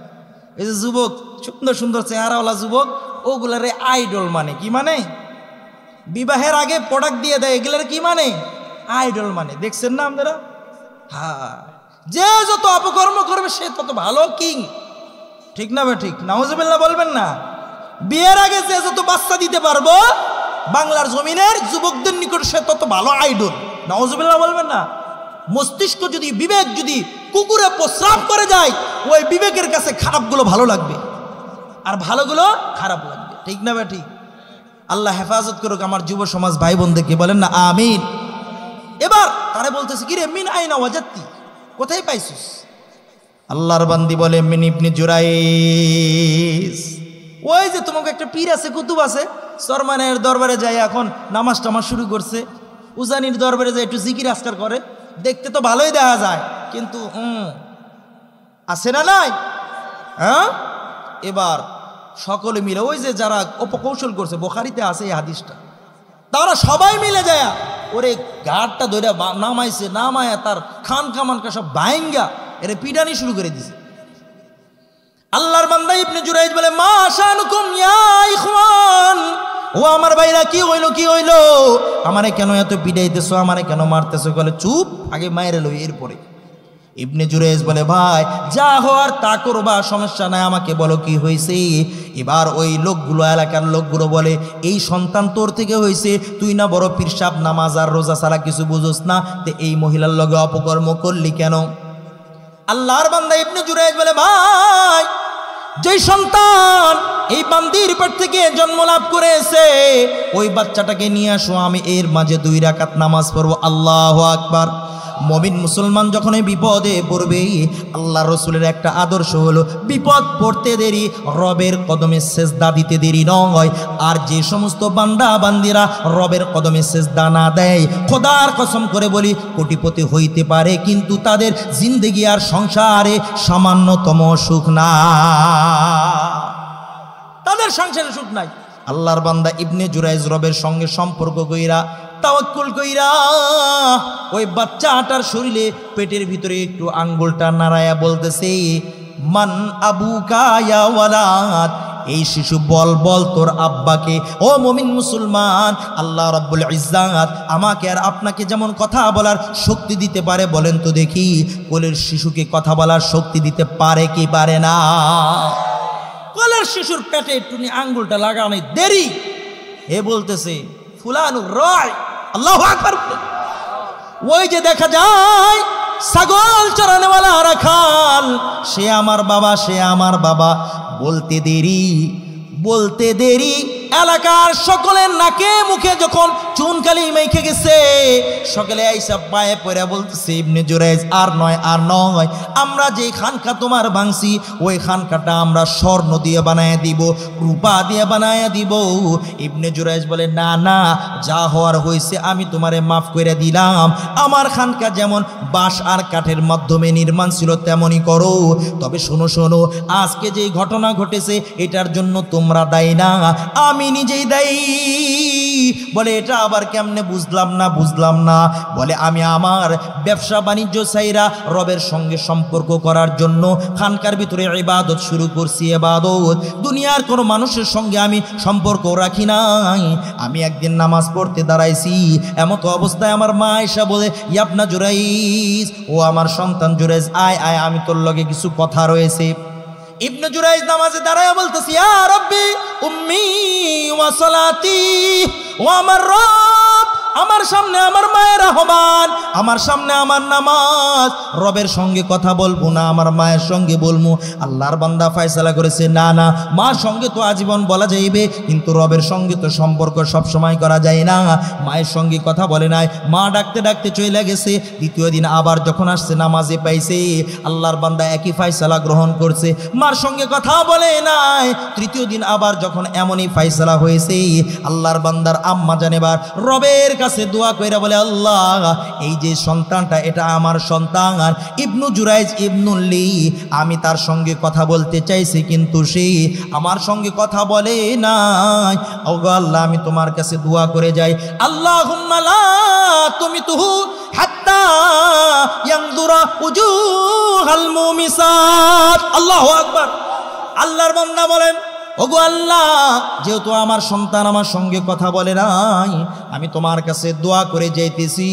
এই যে যুবক, সুন্দর সুন্দর চেহারাওয়ালা যুবক, ওগুলারে আইডল মানে কি? মানে বিবাহের আগে প্রোডাক্ট দিয়ে দেয়, এগুলার কি মানে? আইডল মানে। দেখছেন না আপনারা? হ্যাঁ, যে যত অপকর্ম করবে সে তত ভালো কিং, ঠিক না বেঠিক? নাউজুবিল্লাহ বলবেন না? বিয়ের আগে যে যত বাচ্চা দিতে পারবো বাংলার জমিনের যুবকদের নিকট সে তত ভালো আইডল। নাউজুবিল্লাহ বলবেন না? মস্তিষ্ক যদি, বিবেক যদি কুকুরে প্রস্রাব করে যায়, ওই বিবেকের কাছে খারাপগুলো ভালো লাগবে আর ভালোগুলো খারাপ লাগবে, ঠিক না বেঠিক? আল্লাহ হেফাজত করুক আমার যুব সমাজ ভাই বোনদেরকে, বলেন না আমিন। এবার তারে বলতেছে কি রে, মিন আইনা ওয়াজাতি, কোথায় পাইছিস? আল্লাহর বান্দি বলে মিন ইবনে জুরাইজ। ওই যে তোমাকে একটা পীর আছে, কুতুব আছে, সরমানের দরবারে যায়, এখন নামাজ টামাজ শুরু করছে, উজানির দরবারে যায় একটু জিকির আজকার করে, দেখতে তো ভালোই দেখা যায় কিন্তু আছে না নাই? হ্যাঁ, এবার সকলে মিলে ওই যে যারা অপকৌশল করছে, বুখারীতে আছে এই হাদিসটা, তারা সবাই মিলে যায় ওরে ঘাটটা ধরে নামাইছে, নামায়া তার খান কামানকা সব বাইঙ্গা এরে পিটানি শুরু করে দিছে। আল্লাহর বান্দা ইবনে জুরাইজ বলে মা শানুকুম ইয়া ইখওয়ান, ও আমার ভাইরা কি হইলো, কি হইলো? আমারে কেন এত পিটাইতেছো, আমারে কেন মারতেছো? বলে চুপ, আগে মায়ের লই এরপরে। ইবনে জুরাইজ বলে ভাই যা হওয়ার তা করবা, সমস্যা নাই, আমাকে বলো কি হয়েছে। এবার ওই লোকগুলো, এলাকার লোকগুলো বলে এই সন্তান তোর থেকে হয়েছে, তুই না বড় পীর সাহেব, নামাজ আর রোজা ছাড়া কিছু বুঝোস না, তো এই মহিলার লগে অপকর্ম করলি কেন? আল্লাহর বান্দা ইবনে জুরাইজ বলে ভাই যেই সন্তান এই বান্দির পেট থেকে জন্ম লাভ করেছে ওই বাচ্চাটাকে নিয়ে আসো, আমি এর মাঝে 2 রাকাত নামাজ পড়বো। আল্লাহু আকবার। মুমিন মুসলমান যখন এই বিপদে পড়বে, আল্লাহ রসুলের একটা আদর্শ হলো বিপদ পড়তে দেরি, রবের কদমে সেজদা দিতে দেরি নয়। আর যে সমস্ত বান্দা বান্দিরা রবের কদমে সেজদা না দেয়, খোদার কসম করে বলি কোটিপতি হইতে পারে, কিন্তু তাদের জিন্দেগি আর সংসারে সামান্যতম সুখ না, তাদের সংসারে সুখ নাই। আল্লাহর বান্দা ইবনে জুরাইজ রবের সঙ্গে সম্পর্ক কইরা তাওয়াক্কুল কইরা ওই বাচ্চাটার শরীরে পেটের ভিতরে একটু আঙ্গুলটা নাড়ায়া বলতেছে, মান আবুকা ইয়া ওয়ালাদ, এই শিশু বল বল তোর আব্বাকে। ও মুমিন মুসলমান, আল্লাহ রাব্বুল ইজ্জাত আমাকে আর আপনাকে যেমন কথা বলার শক্তি দিতে পারে, বলেন তো দেখি কোলের শিশুকে কথা বলার শক্তি দিতে পারে কি পারে না? কোলের শিশুর পেটে একটু আঙ্গুলটা লাগানো দেরি, এ বলতেছে ফুলানুর রয়, আল্লাহু আকবার। ওই যে দেখা যায় ছাগল চরানোওয়ালা রাখাল, সে আমার বাবা, সে আমার বাবা, বলতে দেরি, বলতে দেরি। এলাকার সকলের নাকে মুখে যখন চুনকালি মেখে গেছে, সকলে আইসা পায়ে পড়ে বলতেছে, ইবনে জুরাইজ আর নয়, আর নয়, আমরা যে খানকা তোমার ভাঙছি ওই খানকাটা আমরা স্বর্ণ দিয়ে বানায় দিব, রূপা দিয়ে বানায় দিব। ইবনে জুরাইজ বলে, না না, যা হওয়ার হয়েছে আমি তোমারে মাফ করে দিলাম, আমার খানকা যেমন বাঁশ আর কাঠের মাধ্যমে নির্মাণ ছিল তেমনই করো। তবে শোনো শোনো, আজকে যে ঘটনা ঘটেছে এটার জন্য তোমরা দায়ী না, আমি নিজেই দায়ী। বলে এটা আবার কেমনে? বুঝলাম না, বুঝলাম না। বলে আমি আমার ব্যবসা বাণিজ্য চাইরা রবের সঙ্গে সম্পর্ক করার জন্য খানকার ভিতরে ইবাদত শুরু করছি, ইবাদত। দুনিয়ার কোনো মানুষের সঙ্গে আমি সম্পর্ক রাখি নাই। আমি একদিন নামাজ পড়তে দাঁড়াইছি, এমতো অবস্থায় আমার মা এসে বলে, ইবনে জুরাইজ, ও আমার সন্তান জুরাইজ, আয় আয়, আমি তোর লগে কিছু কথা রয়েছে। ইবনে জুরাইজ নামাজে দাঁড়ায় বলতেছি, ইয়া রাব্বি উম্মি ওয়া সালাতি, ও আমার রব, আমার সামনে আমার মায়ের আহ্বান, আমার সামনে আমার নামাজ, রবের সঙ্গে কথা বলবো না, আমার মায়ের সঙ্গে বলবো। আল্লাহর বান্দা ফয়সালা করেছে, না না, মার সঙ্গে তো আজীবন বলা যাইবে, কিন্তু রবের সঙ্গে তো সম্পর্ক সব সময় করা যায় না। মায়ের সঙ্গে কথা বলে নাই, মা ডাকতে ডাকতে চলে গেছে। দ্বিতীয় দিন আবার যখন আসছে, নামাজে পাইছে, আল্লাহর বান্দা একই ফয়সালা গ্রহণ করছে, মার সঙ্গে কথা বলে নাই। তৃতীয় দিন আবার যখন এমনই ফয়সালা হয়েছে, আল্লাহর বান্দার আম্মা জানেবার রবের কাছে দোয়া কইরা বলে, আল্লাহ, এই যে সন্তানটা এটা আমার সন্তান, ইবনু জুরাইজ ইবনুল্লি, আমি তার সঙ্গে কথা বলতে চাইছি কিন্তু সে আমার সঙ্গে কথা বলে নাই। ওগো আল্লাহ, আমি তোমার কাছে দোয়া করে যাই, আল্লাহুম্মা লা তুমিতুহু হাত্তা ইয়ানজুরা উজুহাল মুমিসাত। আল্লাহু আকবার। আল্লাহর বান্দা বলেন, ওগো আল্লাহ, যেহেতু আমার সন্তান আমার সঙ্গে কথা বলে নাই, আমি তোমার কাছে দোয়া করে যাইতেছি,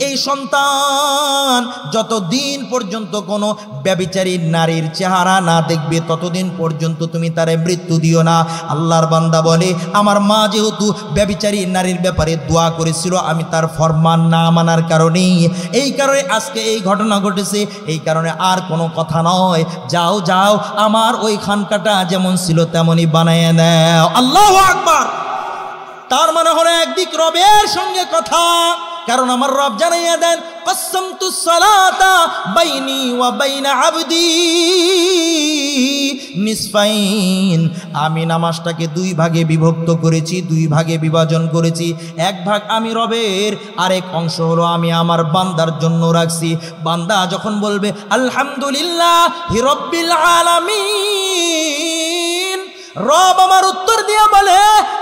এই সন্তান যতদিন পর্যন্ত কোনো ব্যভিচারী নারীর চেহারা না দেখবে ততদিন পর্যন্ত তুমি তারে মৃত্যু দিও না। আল্লাহর বান্দা বলে, আমার মা যেহেতু ব্যভিচারী নারীর ব্যাপারে দোয়া করেছিল, আমি তার ফরমান না মানার কারণে, এই কারণে আজকে এই ঘটনা ঘটেছে, এই কারণে আর কোনো কথা নয়, যাও যাও, আমার ওই খানকাটা যেমন ছিল তেমনই বানায় নাও। আল্লাহু আকবার। তার মানে হলো একদিক রবের সঙ্গে কথা, কারণ আমার রব জানাইয়া দেন, কসসমতুস সালাতা বাইনি ওয়া বাইনা আবদি নিসফাইন, আমি নামাজটাকে দুই ভাগে বিভক্ত করেছি, দুই ভাগে বিভাজন করেছি। এক ভাগ আমি রবের, আরেক অংশ হলো আমি আমার বান্দার জন্য রাখছি। বান্দা যখন বলবে আলহামদুলিল্লাহি রাব্বিল আলামিন, রব আমার উত্তর দিয়ে বলে,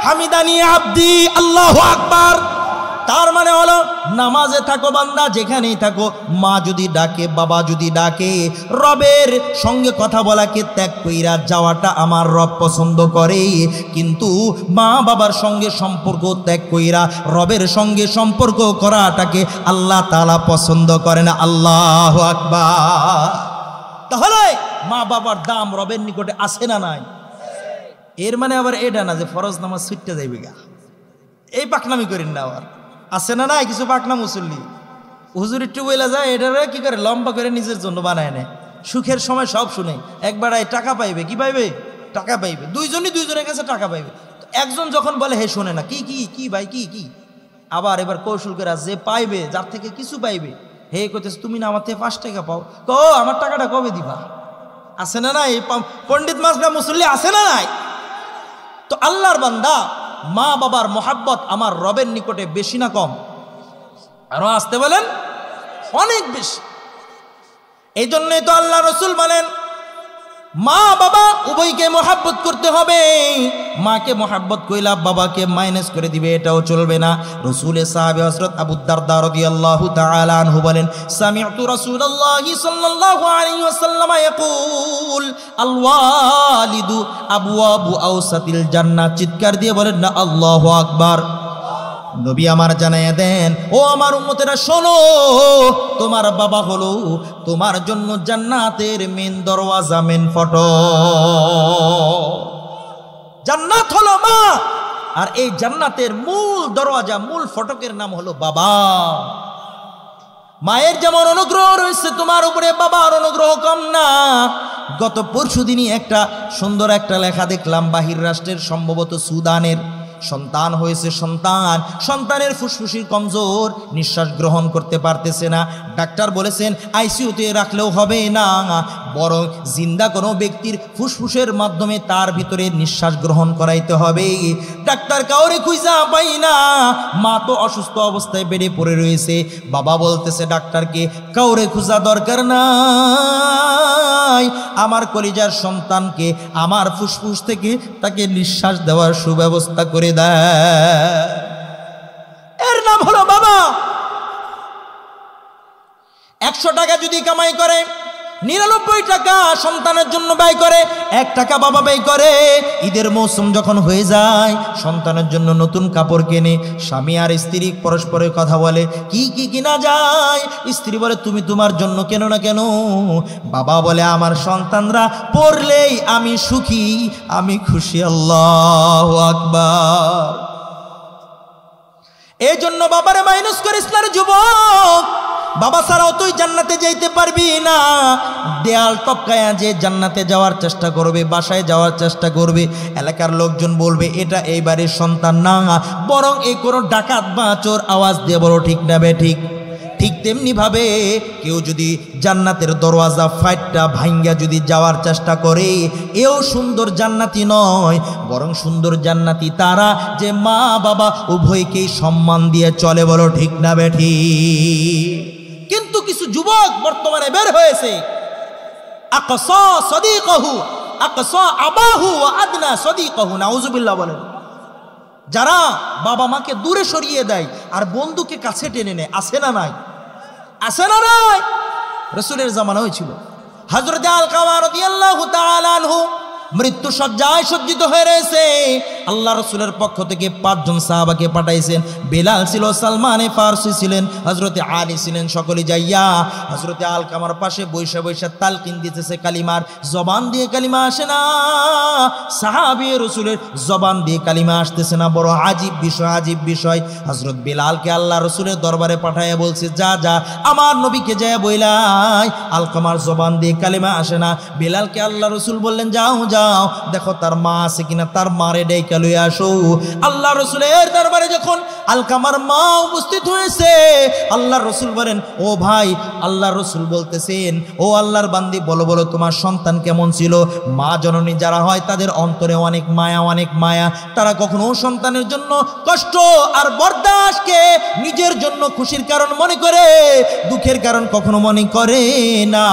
হামিদানি আব্দি। আল্লাহু আকবার। তার মানে হলো, নামাজে থাকো বান্দা, যেখানেই থাকো, মা যদি ডাকে, বাবা যদি ডাকে, রবের সঙ্গে কথা বলাকে ত্যাগ কইরা যাওয়াটা আমার রব পছন্দ করে, কিন্তু মা বাবার সঙ্গে সম্পর্ক ত্যাগ কইরা রবের সঙ্গে সম্পর্ক করাটাকে আল্লাহ তাআলা পছন্দ করে না। আল্লাহু আকবার। তাহলে মা বাবার দাম রবের নিকটে আছে না নাই? এর মানে আবার এটা না যে ফরজ নামাজ ছুটতে যাইবে গা, এই পাকনামি করেন না। আবার আছে না নাই কিছু পাকনা মুসল্লি, হুজুর একটু বইলা যায়, এটারে কি করে লম্বা করে নিজের জন্য বানায় নেয়, সুখের সময় সব শুনে, একবার টাকা পাইবে, কি পাইবে? টাকা পাইবে, দুইজনই দুইজনের কাছে টাকা পাইবে। একজন যখন বলে হে শোনে না, কি কি কি ভাই কি কি, আবার এবার কৌশল করে যে পাইবে, যার থেকে কিছু পাইবে, হে কইতেছে তুমি না আমার থেকে 5 টাকা পাও, আমার টাকাটা কবে দিবা? আছে না নাই? পণ্ডিত মাসরা মুসল্লি আছে না নাই? তো আল্লাহর বান্দা, মা বাবার মোহাব্বত আমার রবের নিকটে বেশি না কম? আরো আসতে বলেন, অনেক বেশি। এই জন্যই তো আল্লাহ রসুল বলেন মা বাবা উভয়কে মোহাব্বত করতে হবে। মাকে মোহাব্বত কইলা বাবাকে মাইনাস করে দিবে, এটাও চলবে না। রসুলের সাহাবী হযরত আবু দারদা রাদিয়াল্লাহু তাআলা আনহু বলেন, সামি'তু রাসূলুল্লাহি সাল্লাল্লাহু আলাইহি ওয়াসাল্লাম ইয়াকুল আল ওয়ালিদু আবওয়াবু আওসাতিল জান্নাহ। চিৎকার দিয়ে বলেন না আল্লাহু আকবার। নবী আমার জানাইয়া দেন, ও আমার উম্মতেরা শোনো, তোমার বাবা হলো তোমার জন্য জান্নাতের মেন দরওয়াজা, মেন ফটক। জান্নাত হলো মা, আর এই জান্নাতের মূল দরওয়াজা, মূল ফটকের নাম হলো বাবা। মায়ের যেমন অনুগ্রহ রয়েছে তোমার উপরে, বাবার অনুগ্রহ কম না। গত পরশুদিনই একটা সুন্দর একটা লেখা দেখলাম, বাহির রাষ্ট্রের সম্ভবত সুদানের সন্তান হয়েছে। সন্তানের ফুসফুসির কমজোর, নিঃশ্বাস গ্রহণ করতে পারতেছে না। ডাক্তার বলেছেন আইসিইউতে রাখলেও হবে না, বরং জিন্দা কোনো ব্যক্তির ফুসফুসের মাধ্যমে তার ভিতরে নিঃশ্বাস গ্রহণ করাইতে হবে। ডাক্তার কাউরে খুঁজা পাই না, মা তো অসুস্থ অবস্থায় বেডে পড়ে রয়েছে। বাবা বলতেছে ডাক্তারকে, কাউরে খুঁজা দরকার নাই, আমার কলিজার সন্তানকে আমার ফুসফুস থেকে তাকে নিঃশ্বাস দেওয়ার সুব্যবস্থা করে দেয়। এর নাম হলো বাবা। 100 টাকা যদি কামাই করে, 99 টাকা সন্তানের জন্য ব্যয় করে, 1 টাকা বাবা ব্যয় করে। ঈদের মৌসুম যখন হয়ে যায়, সন্তানের জন্য নতুন কাপড় কেনে। স্বামী আর স্ত্রী পরস্পরের কথা বলে, কি কি কিনা যায়? স্ত্রী বলে তুমি তোমার জন্য কেন না কেন? বাবা বলে আমার সন্তানরা পড়লেই আমি সুখী, আমি খুশি। আল্লাহু আকবার। এই জন্য বাবারে মাইনাস করিস না রে যুবক। বাবা ছাড়াও তুই জান্নাতে যাইতে পারবি না। দেয়াল টপকায়া যে জান্নাতে যাওয়ার চেষ্টা করবে, বাসায় যাওয়ার চেষ্টা করবে, এলাকার লোকজন বলবে এটা এই বাড়ির সন্তান না, বরং এই কোনো ডাকাত বা চোর। আওয়াজ দিয়ে বলো ঠিক না বে ঠিক? ঠিক তেমনি ভাবে কেউ যদি জান্নাতের দরওয়াজা ফাইটটা ভাঙ্গা যদি যাওয়ার চেষ্টা করে, এও সুন্দর জান্নাতি নয়, বরং সুন্দর জান্নাতি তারা যে মা বাবা উভয়কেই সম্মান দিয়ে চলে। বলো ঠিক না বে ঠিক? কিন্তু কিছু যুবক বর্তমানে বের হয়েছে, আকসা সদীকহু, আকসা আবাহু ওয়া আদনা সদীকহু। নাউযুবিল্লাহ বলেন। যারা বাবা মাকে দূরে সরিয়ে দেয় আর বন্ধুকে কাছে টেনে নেয়, আছে না নাই? আছে না নাই? রাসূলের জামানা হয়েছিল। হযরত আলকামা রাদিয়াল্লাহু তাআলা আনহু মৃত্যু শয্যায় সজ্জিত হয়ে রয়েছে। আল্লাহ রসুলের পক্ষ থেকে 5 জন সাহাবাকে পাঠাইছেন। বেলাল ছিল, সালমানে ফারসি ছিলেন, হযরতে আলী ছিলেন। সকলে যাইয়া হযরতে আলকামার পাশে বৈশা বৈশা তালকিন দিতেছে কালিমার। জবান দিয়ে কালিমা আসে না, সাহাবী রসুলের জবান দিয়ে কালিমা আসতেছে না। বড় আজীব বিষয়, আজীব বিষয়। হযরত বেলালকে আল্লাহ রসুলের দরবারে পাঠাইয়া বলছে, যা যা আমার নবীকে যায় বইলাই, আলকামার জবান দিয়ে কালিমা আসে না। বেলালকে আল্লাহ রসুল বললেন, যাও যাও দেখো তার মা আছে কিনা, তার মারে ডাইকা লইয়া আসো। আল্লাহ রসুলের দরবারে যখন আলকামার মা উপস্থিত হয়েছে, আল্লাহ রসুল বলেন, ও ভাই, আল্লাহ রসুল বলতেছেন, ও আল্লাহর বান্দি, বলো বলো তোমার সন্তান কেমন ছিল? মা জননী যারা হয় তাদের অন্তরে অনেক মায়া, অনেক মায়া। তারা কখনো সন্তানের জন্য কষ্ট আর বরদাশকে নিজের জন্য খুশির কারণ মনে করে, দুঃখের কারণ কখনো মনে করে না।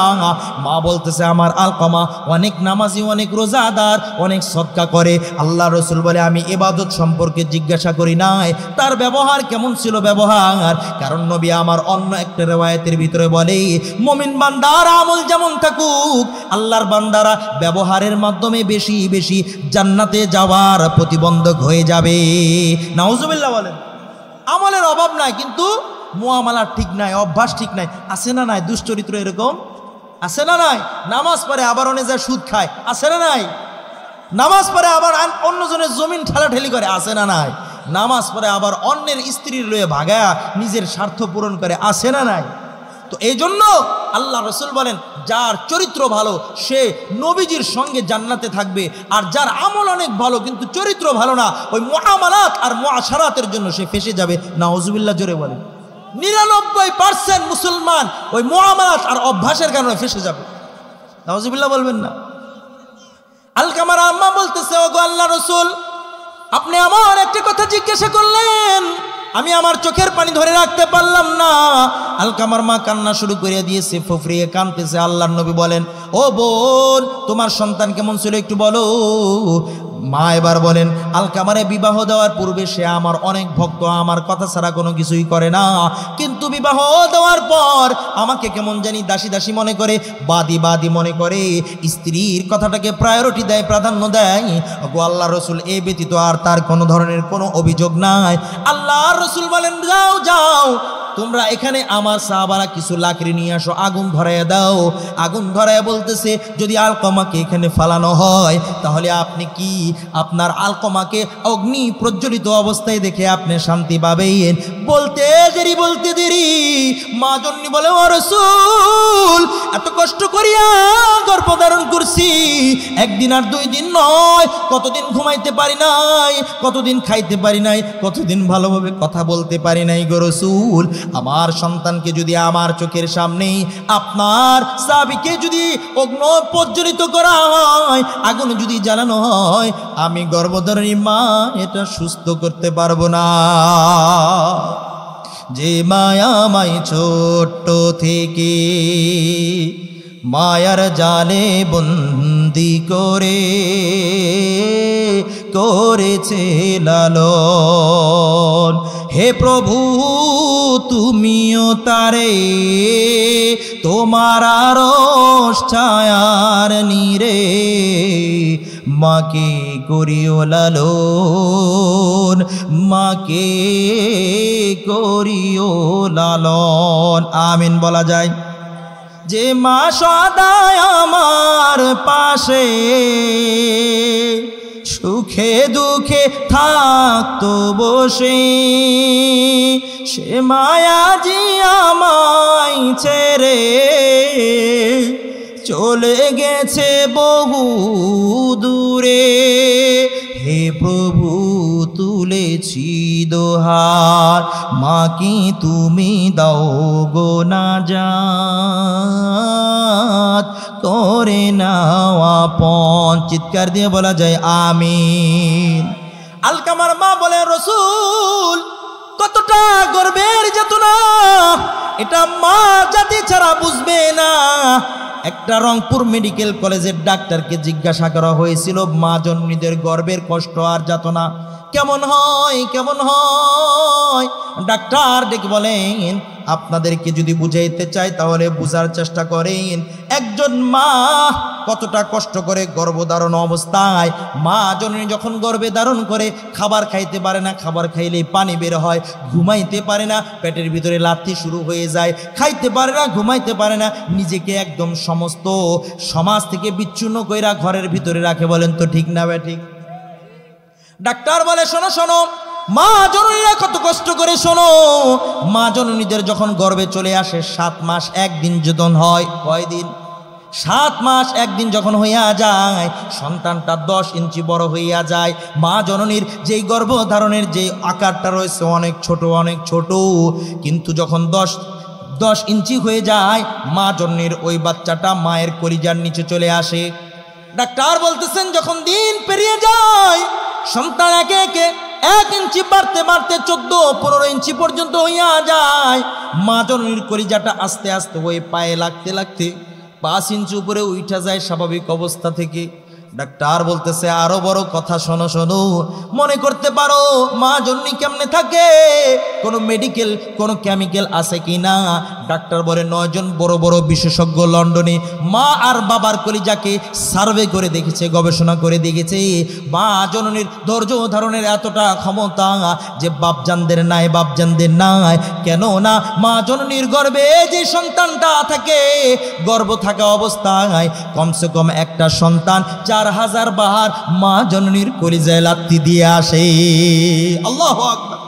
মা বলতেছে, আমার আলকামা অনেক নামাজি, অনেক রোজাদার, অনেক সদকা করে। আল্লাহ রসুল বলে, আমি ইবাদত সম্পর্কে জিজ্ঞাসা করি নাই, তার ব্যবহার কেমন ছিল ব্যবহার। কারণ নবী আমার অন্য একটা রিওয়ায়াতের ভিতরে বলে, মুমিন বান্দার আমল যেমন থাকুক, আল্লাহর বান্দারা ব্যবহারের মাধ্যমে বেশি বেশি জান্নাতে যাওয়ার প্রতিবন্ধক হয়ে যাবে। নাউজুবিল্লাহ বলেন। আমলের অভাব নাই, কিন্তু মুআমালা ঠিক নাই, অভ্যাস ঠিক নাই। আছে না নাই? দুশ্চরিত্র এরকম আছে না নাই? নামাজ পড়ে আবার অনেক যা সুদ খায়, আছে না নাই? নামাজ পড়ে আবার অন্যজনের জমিন ঠেলাঠেলি করে, আছে না নাই? নামাজ পড়ে আবার অন্যের স্ত্রীর লয়ে ভাগায়া নিজের স্বার্থ পূরণ করে, আছে না নাই? তো এই জন্য আল্লাহ রসুল বলেন, যার চরিত্র ভালো সে নবীজির সঙ্গে জান্নাতে থাকবে, আর যার আমল অনেক ভালো কিন্তু চরিত্র ভালো না, ওই মুআমালাত আর মুআশারাতের জন্য সে ফেসে যাবে। নাউজুবিল্লাহ জোরে বলেন। 99% মুসলমান ওই মুআমালাত আর অভ্যাসের কারণে ফেসে যাবে। নাউজুবিল্লাহ বলবেন না। আলকামার আম্মা বলতেছে, ওগো আল্লাহ রাসূল, আপনি আমার একটা কথা জিজ্ঞাসা করলেন, আমি আমার চোখের পানি ধরে রাখতে পারলাম না। আলকামার মা কান্না শুরু করে দিয়েছে, ফুফরিয়ে কাঁদতেছে। আল্লাহর নবী বলেন, ও বোন, তোমার সন্তান কেমন ছিল একটু বলো। মা এবার বলেন, আলকামারে বিবাহ দেওয়ার পূর্বে সে আমার অনেক ভক্ত, আমার কথা ছাড়া কোনো কিছুই করে না, কিন্তু বিবাহ দেওয়ার পর আমাকে কেমন জানি দাসী দাসী মনে করে, বাদী বাদী মনে করে, স্ত্রীর কথাটাকে প্রায়োরিটি দেয়, প্রাধান্য দেয়। ওগো আল্লাহ রসুল, এ ব্যতীত আর তার কোনো ধরনের কোনো অভিযোগ নাই। আল্লাহ রসুল বলেন, যাও যাও, তোমরা এখানে আমার সাহাবারা কিছু লাকড়ি নিয়ে আসো, আগুন ধরাইয়া দাও। আগুন ধরাইয়া বলতেছে, যদি আলকমাকে এখানে ফালানো হয় তাহলে আপনি কি আপনার আলকমাকে অগ্নি প্রজ্বলিত অবস্থায় দেখে আপনি শান্তি পাবেন? বলতে দেরি মা জন্নি বলে, ও রাসূল, এত কষ্ট করিয়া গর্ভধারণ করছি, একদিন আর 2 দিন নয়, কতদিন ঘুমাইতে পারি নাই, কতদিন খাইতে পারি নাই, কতদিন ভালোভাবে কথা বলতে পারি নাই গো রাসূল। আমার সন্তানকে যদি আমার চোখের সামনে আপনার সাহাবীকে যদি অগ্নি প্রজ্বলিত করা হয়, আগুন যদি জ্বালানো হয়, আমি গর্ভধারিণী মা এটা সুস্থ করতে পারবো না। যে মায়া আমায় ছোট্ট থেকে মায়ার জালে বন্দি করে করেছে লালন, হে প্রভু তুমিও তারে তোমার আরশ ছায়ার নীরে মাকে করিও লালন, মাকে করিও লালন। আমিন বলা যায়। যে মা সদায় আমার পাশে সুখে দুঃখে থাকতো বসে, সে মায়াজি আমায় ছেড়ে চলে গেছে বহু দূরে। হে প্রভু তুলেছি দোহার, মাকে তুমি দাও গো নাজাত, করে নাও আপন। চিৎকার দিয়ে বলা যায় আমিন। আলকামার মা বলে, রাসূল, কতটা গর্বের যাতনা, এটা মা জাতি ছাড়া বুঝবে না। একটা রংপুর মেডিকেল কলেজের ডাক্তারকে জিজ্ঞাসা করা হয়েছিল, মা জননীদের গর্বের কষ্ট আর যাতনা কেমন হয়, কেমন হয়? ডাক্তার ডেকে বলেন, আপনাদেরকে যদি বুঝাইতে চাই তাহলে বুঝার চেষ্টা করেন, একজন মা কতটা কষ্ট করে গর্ভধারণ অবস্থায়, মা জননী যখন গর্ভে ধারণ করে খাবার খাইতে পারে না, খাবার খাইলেই পানি বের হয়, ঘুমাইতে পারে না, পেটের ভিতরে লাথি শুরু হয়ে যায়, খাইতে পারে না, ঘুমাইতে পারে না, নিজেকে একদম সমস্ত সমাজ থেকে বিচ্ছিন্ন কইরা ঘরের ভিতরে রাখে। বলেন তো ঠিক না ঠিক? ডাক্তার বলে, শোনো শোনো, মা জননীরা কত কষ্ট করে শোনো। মা জননীদের যখন গর্ভে চলে আসে 7 মাস 1 দিন যখন হয়, কয় দিন? 7 মাস 1 দিন যখন হইয়া যায়, সন্তানটা 10 ইঞ্চি বড় হইয়া যায়। মা জননীর যেই গর্ভধারণের যে আকারটা রয়েছে অনেক ছোট, অনেক ছোট, কিন্তু যখন 10 ইঞ্চি হয়ে যায়, মা জননীর ওই বাচ্চাটা মায়ের কলিজার নিচে চলে আসে। ডাক্তার বলতেছেন, যখন দিন পেরিয়ে যায়, সন্তান একে একে 1 ইঞ্চি বাড়তে বাড়তে 14-15 ইঞ্চি পর্যন্ত হইয়া যায়। মা জননীর কলিজাটা আস্তে আস্তে ওই পায়ে লাগতে লাগতে 5 ইঞ্চি উপরে উঠা যায় স্বাভাবিক অবস্থা থেকে। ডাক্তার বলতেছে, আরো বড় কথা শোনো শোনো, মনে করতে পারো মা জননী কেমনে থাকে, কোনো মেডিকেল কোনো কেমিক্যাল আছে কি না? ডাক্তার বলে, 9 জন বড় বড় বিশেষজ্ঞ লন্ডনে মা আর বাবার কলিজাকে সার্ভে করে দেখেছে, গবেষণা করে দেখেছে, মা জননীর ধৈর্য ধারণের এতটা ক্ষমতা যে বাপজানদের নাই, বাপজানদের নাই। কেন না মা জননীর গর্ভে যে সন্তানটা থাকে, গর্ভ থাকা অবস্থায় কমসে কম একটা সন্তান 4000 বার মা জননীর কলিজায় লাথি দিয়ে আসে। আল্লাহু আকবার।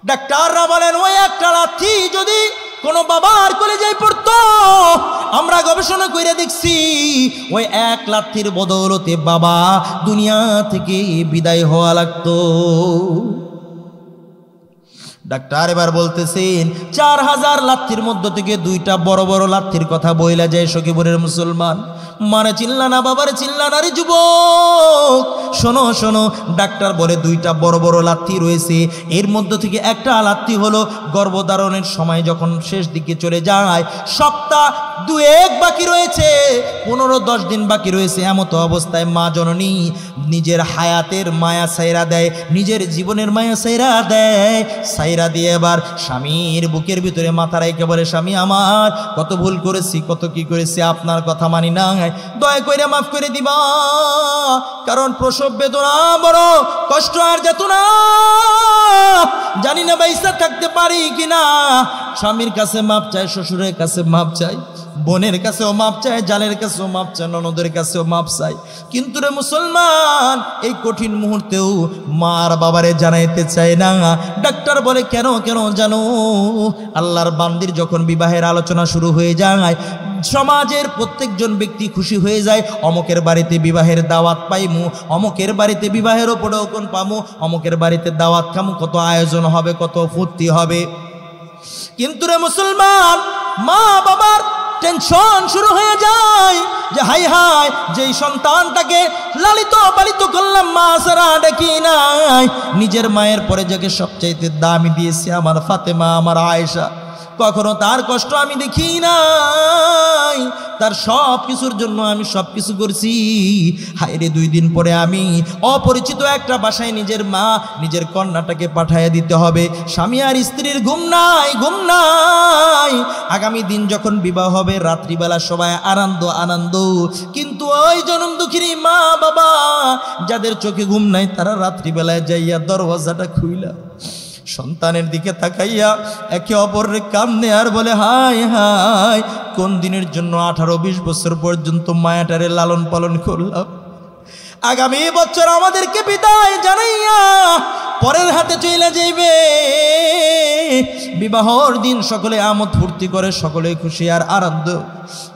ডাক্তাররা বলেন, ওই একটা লাথি যদি কোন বাবার কলিজায় পড়তো, আমরা গবেষণা করে দেখছি, ওই 1 লাথির বদৌলতে বাবা দুনিয়া থেকে বিদায় হওয়া লাগতো। ডাক্তার এবার বলতেছেন 4000 লাথির মধ্য থেকে 2টা বড় বড় লাথির কথা বইলা যায় সখীপুরের মুসলমান। মারে চিল্লা না, বাবারে চিল্লা না রে যুবক, শোনো শোনো। ডাক্তার বলে 2টা বড় বড় লাথি রয়েছে, এর মধ্য থেকে একটা লাথি হলো গর্ভধারণের সময় যখন শেষ দিকে চলে যায়, সপ্তাহ 2-1 বাকি রয়েছে, 15-10 দিন বাকি রয়েছে, এমতো অবস্থায় মা জননী নিজের হায়াতের মায়া সাইরা দেয়, নিজের জীবনের মায়া সাইরা দেয়। সাইরা দিয়ে এবার স্বামীর বুকের ভিতরে মাথা রেখে বলে, স্বামী আমার কত ভুল করেছি, কত কি করেছি, আপনার কথা মানি না, দয়া করে মাফ করে দিবা, কারণ প্রসব বেদনা বড় কষ্ট আর যাতনা, জানি না বাইসা থাকতে পারি কিনা। স্বামীর কাছে মাপ চায়, শ্বশুরের কাছে মাপ চাই, বোনের কাছেও মাপ চায়, জালের কাছেও মাপ চায়, ননদের কাছেও মাপ চাই। কিন্তু রে মুসলমান, এই কঠিন মুহূর্তেও মা আর বাবারে জানাইতে চায় না। ডাক্তার বলে কেন কেন জানো, আল্লাহর বান্দির যখন বিবাহের আলোচনা শুরু হয়ে যায়, সমাজের প্রত্যেকজন ব্যক্তি খুশি হয়ে যায়, অমুকের বাড়িতে বিবাহের দাওয়াত পাইমু, অমুকের বাড়িতে বিবাহের ওপরেও কোন পামু, অমুকের বাড়িতে দাওয়াত খামু, কত আয়োজন হবে, কত ফুর্তি হবে। কিন্তু রে মুসলমান, মা বাবার টেনশন শুরু হয়ে যায় যে হাই হাই, যেই সন্তানটাকে লালিত পালিত করলাম, মা সারা ডাকি নাই, নিজের মায়ের পরে যাকে সবচাইতে দামি দিয়েছি আমার ফাতেমা, আমার আয়েশা, কখনো তার কষ্ট আমি দেখি নাই, তার সব কিছুর জন্য আমি সব কিছু করছি। হায়রে 2 দিন পরে আমি অপরিচিত একটা বাসায় নিজের মা নিজের কন্যাটাকে পাঠাইয়া দিতে হবে। স্বামী আর স্ত্রীর ঘুম নাই, ঘুম নাই। আগামী দিন যখন বিবাহ হবে, রাত্রিবেলা সবাই আনন্দ আনন্দ, কিন্তু ওই জনম দুঃখিনী মা বাবা যাদের চোখে ঘুম নাই, তারা রাত্রিবেলায় যাইয়া দরওয়াজাটা খুইলা সন্তানের দিকে তাকাইয়া একে অপরের কামনে আর বলে, হাই হাই, কোন দিনের জন্য 18-20 বছর পর্যন্ত মায়াটারে লালন পালন করলাম, আগামী বছর আমাদেরকে বিদায় জানাইয়া পরের হাতে চলে যাইবে। বিবাহর দিন সকলে আমোদ ফুর্তি করে, সকলে খুশি আর আনন্দ,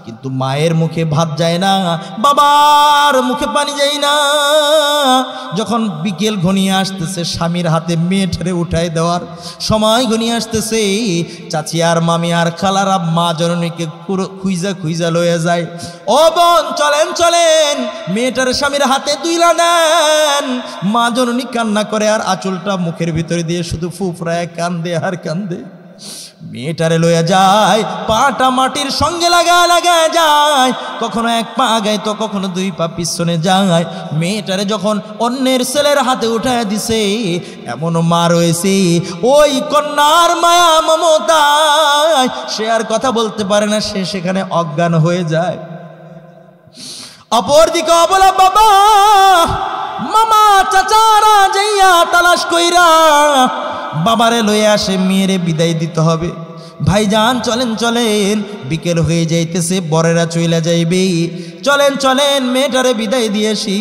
কিন্তু মায়ের মুখে ভাত যায় না, বাবার মুখে পানি যায় না। যখন বিকেল ঘনিয়ে আসতেছে, স্বামীর হাতে মেয়েটারে উঠাই দেওয়ার সময় ঘনিয়ে আসতেছে, চাচি আর মামি আর খালারা মা জননীকে খুঁজা খুঁজা লয়ে যায়, ও বোন চলেন চলেন, মেয়েটার স্বামীর হাতে তুইলা নেন। মা জননী কান্না করে আর আঁচলটা মুখের ভিতরে দিয়ে শুধু ফুফরায় কান্দে আর কান্দে। মেয়েটারে লইয়া যায়, পাটা মাটির সঙ্গে লাগায় লাগায় যায়, কখনো 1 পা আগায় তো কখনো 2 পা পিছনে যায়। মেয়েটারে যখন অন্যের ছেলের হাতে উঠায় দিছে, এমন মা রয়েছে ওই কন্যার মায়া মমতায় সে আর কথা বলতে পারে না, সে সেখানে অজ্ঞান হয়ে যায়। অপরদিকে অবলা বাবা মামা চাচারা যাইয়া তালাশ কইরা বাবারে লয়ে আসে, মেয়েরে বিদায় দিতে হবে। ভাইজান চলেন চলেন, বিকেল হয়ে যাইতেছে, বরেরা চইলা যাইবে, চলেন চলেন মেয়েটারে বিদায় দিয়ে আসি।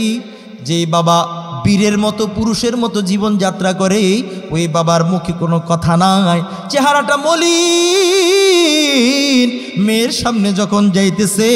যেই বাবা বীরের মতো পুরুষের মতো জীবন যাত্রা করে, ওই বাবার মুখে কোনো কথা নাই, চেহারাটা মলিন। মেয়ের সামনে যখন যাইতেছে,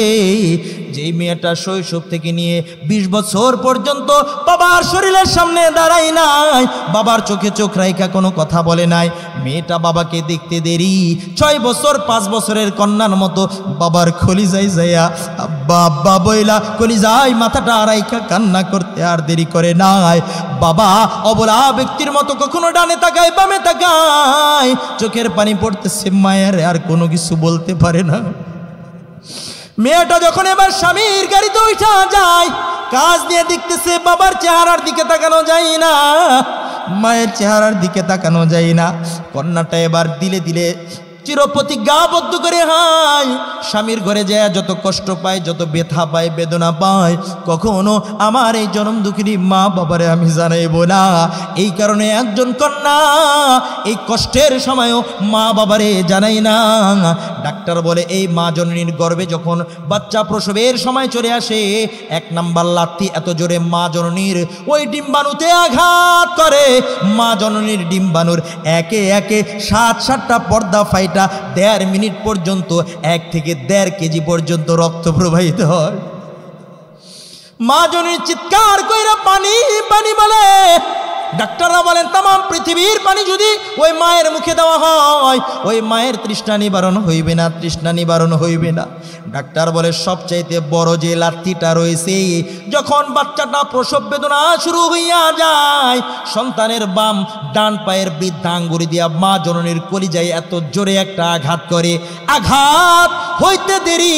যেই মেয়েটা শৈশব থেকে নিয়ে 20 বছর পর্যন্ত বাবার শরীরের সামনে দাঁড়ায় নাই, বাবার চোখে চোখ রাইখা কোনো কথা বলে নাই, মেয়েটা বাবাকে দেখতে দেরি 6 বছর 5 বছরের কন্যার মতো বাবার কলিজায় যাইয়া আব্বা আব্বা বইলা কলিজায় মাথাটা রাইখা কান্না করতে আর দেরি করে নাই। বাবা অবলা ব্যক্তির মতো কখনো ডানে তাকায় বামে তাকায়, চোখের পানি পড়তেছে, মায়ের আর কোনো কিছু বলতে পারে না। মেয়েটা যখন এবার স্বামীর গাড়িতে উঠা যায়, কাজ দিয়ে দেখতেছে বাবার চেহারার দিকে তাকানো যায় না, মায়ের চেহারার দিকে তাকানো যায় না। কন্যাটা এবার দিলে দিলে চিরপ্রতিজ্ঞাবদ্ধ করে হাই, স্বামীর ঘরে যায় যত কষ্ট পায়, যত ব্যথা পায়, বেদনা পায়, কখনো আমার এই জনম দুঃখিনী মা বাবারে আমি জানাইব না। এই কারণে একজন কন্যা এই কষ্টের সময়ও মা বাবারে জানাই না। ডাক্তার বলে এই মা জননীর গর্ভে যখন বাচ্চা প্রসবের সময় চলে আসে, 1 নাম্বার লাথি এত জোরে মা জননীর ওই ডিম্বাণুতে আঘাত করে, মা জননীর ডিম্বাণুর একে একে 7-7টা পর্দা ফাইটা 1.5 মিনিট পর্যন্ত 1 থেকে 1.5 কেজি পর্যন্ত রক্ত প্রবাহিত হয়। মা জননী চিৎকার কইরা পানি পানি বলে, ডাক্তাররা বলেন তামাম পৃথিবীর পানি যদি ওই মায়ের মুখে দেওয়া হয় ওই মায়ের তৃষ্ণা নিবারণ হইবে না, তৃষ্ণা নিবারণ হইবে না। ডাক্তার বলে সবচাইতে বড় যে লাথিটা রয়েছে, যখন বাচ্চাটা প্রসব বেদনা শুরু হইয়া যায়, সন্তানের বাম ডান পায়ের বৃদ্ধাঙ্গুলি দিয়া মা জননীর কলিজায় এত জোরে একটা আঘাত করে, আঘাত হইতে দেরি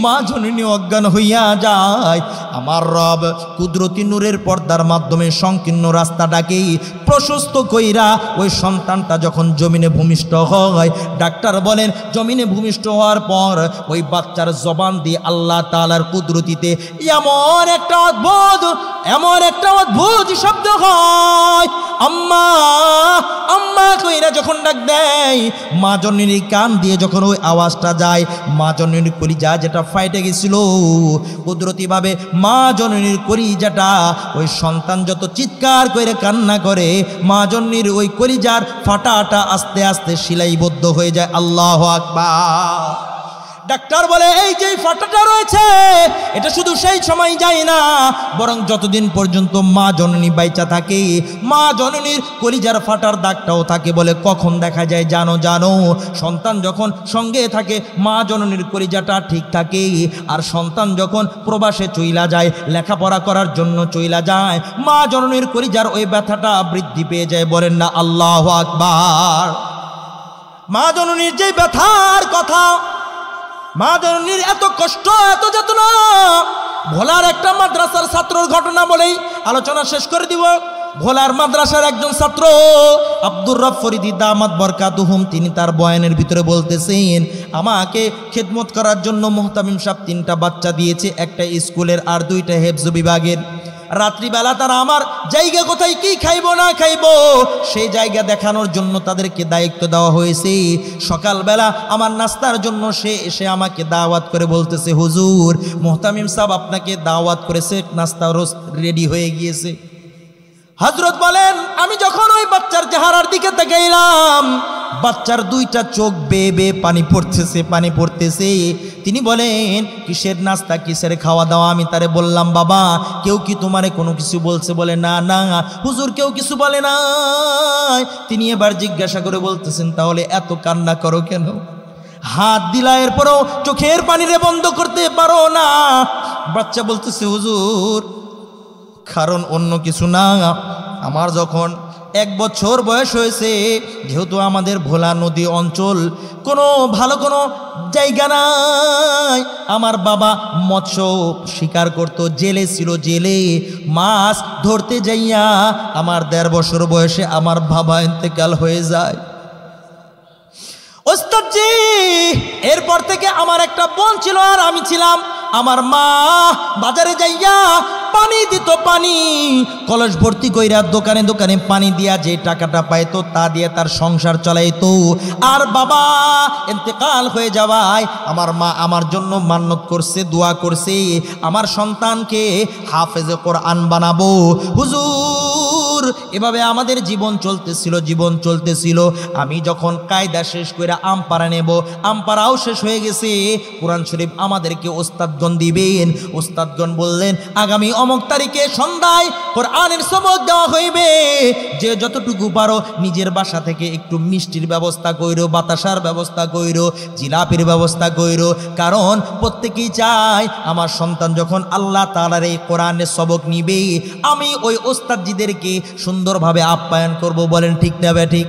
মা জননী অজ্ঞান হইয়া যায়। আমার রব কুদরতি নূরের পর্দার মাধ্যমে সংকীর্ণ রাস্তাটাকেই প্রশস্ত কইরা ওই সন্তানটা যখন জমিনে ভূমিষ্ঠ হয়, ডাক্তার বলেন জমিনে ভূমিষ্ঠ হওয়ার পর ওই বাচ্চার জবান দিয়ে আল্লাহ তাআলার কুদরতিতে এমন একটা অদ্ভুত শব্দ হয়, আম্মা আম্মা কইরা যখন ডাক দেয়, মা জননীর কান দিয়ে যখন ওই আওয়াজটা যায়, মা জননীর কলিজা যেটা ফাইটে গেছিল, কুদরতিভাবে মা জননীর কলিজাটা ওই সন্তান যত চিৎকার করে কান্না করে, মা জননীর ওই কলিজার ফাটাটা আস্তে আস্তে শিলাইবদ্ধ হয়ে যায়। আল্লাহু আকবার। ডাক্তার বলে এই যে ফাটাটা রয়েছে এটা শুধু সেই সময় যায় না, বরং যতদিন পর্যন্ত মা জননী বাইচা থাকে মা জননীর কলিজার ফাটার দাগটাও থাকে। বলে কখন দেখা যায় জানো, সন্তান যখন সঙ্গে থাকে মা জননীর কলিজাটা ঠিক থাকে, আর সন্তান যখন প্রবাসে চইলা যায়, লেখাপড়া করার জন্য চইলা যায়, মা জননীর কলিজার ওই ব্যথাটা বৃদ্ধি পেয়ে যায়। বলেন না আল্লাহু আকবার। মা জননীর যে ব্যথার কথা, মা জননীর এত কষ্ট, এত যাতনা, ভোলার একটা মাদ্রাসার ছাত্রর ঘটনা বলেই আলোচনা শেষ করে দিব। ভোলার মাদ্রাসার একজন ছাত্র আব্দুর রব ফরিদি দামাত বরকাতুহুম, তিনি তার বয়ানের ভিতরে বলতেছেন, আমাকে খেদমত করার জন্য মুহতামিম সাহেব 3টা বাচ্চা দিয়েছে, একটা স্কুলের আর 2টা হেফজ বিভাগের। রাত্রিবেলা তারা আমার জায়গা কোথায় কি খাইব না খাইব সেই জায়গা দেখানোর জন্য তাদেরকে দায়িত্ব দেওয়া হয়েছে। সকালবেলা আমার নাস্তার জন্য সে এসে আমাকে দাওয়াত করে বলতেছে, হুজুর মুহতামিম সাহেব আপনাকে দাওয়াত করেছে, নাস্তা রোজ রেডি হয়ে গিয়েছে। হযরত বলেন আমি যখন ওই বাচ্চার চেহারার দিকে তাকাইলাম, বাচ্চার 2টা চোখ বেয়ে বেয়ে পানি পড়তেছে। তিনি বলেন কিসের নাস্তা, কিসের খাওয়া দাওয়া? আমি তারে বললাম, বাবা কেউ কি তোমারে কোনো কিছু বলছে? বলে না না হুজুর কেউ কিছু বলে না। তিনি এবার জিজ্ঞাসা করে বলতেছেন, তাহলে এত কান্না করো কেন? হাত দিলা এরপরও চোখের পানিরে বন্ধ করতে পারো না। বাচ্চা বলতেছে, হুজুর কারণ অন্য কিছু না, আমার যখন 1 বছর বয়স হয়েছে, যেহেতু আমাদের ভোলা নদী অঞ্চল কোনো ভালো কোনো জায়গা নাই, আমার বাবা মৎস্য শিকার করত, জেলে ছিল, জেলে মাছ ধরতে যাইয়া আমার 1.5 বছর বয়সে আমার বাবা ইন্তেকাল হয়ে যায়। ওস্তাদজি এরপর থেকে আমার একটা বোন ছিল আর আমি ছিলাম। আমার মা বাজারে যাইয়া পানি দিত, পানি কলস ভর্তি কইরা দোকানে দোকানে পানি দিয়া যে টাকাটা পাইতো তা দিয়ে তার সংসার চালাইতো। আর বাবা ইন্তেকাল হয়ে যাওয়ায় আমার মা আমার জন্য মান্নত করছে, দোয়া করছে, আমার সন্তানকে হাফেজে কোরআন বানাবো। হুজুর এভাবে আমাদের জীবন চলতেছিল। আমি যখন কায়দা শেষ করে আমপারা নেব, আমপারাও শেষ হয়ে গেছে। কোরআন শরীফ আমাদেরকে ওস্তাদগণ দিবেন। ওস্তাদগণ বললেন আগামী অমুক তারিখে সন্ধ্যায় কোরআনের সবক দেওয়া হইবে, যে যতটুকু পারো নিজের বাসা থেকে একটু মিষ্টির ব্যবস্থা কইরো, বাতাসার ব্যবস্থা কইরো, জিলাপির ব্যবস্থা কইরো, কারণ প্রত্যেকেই চায় আমার সন্তান যখন আল্লাহ তাআলার এই কোরআনের সবক নিবে আমি ওই ওস্তাদজিদেরকে সুন্দরভাবে আপ্যায়ন করব। বলেন ঠিক না ঠিক?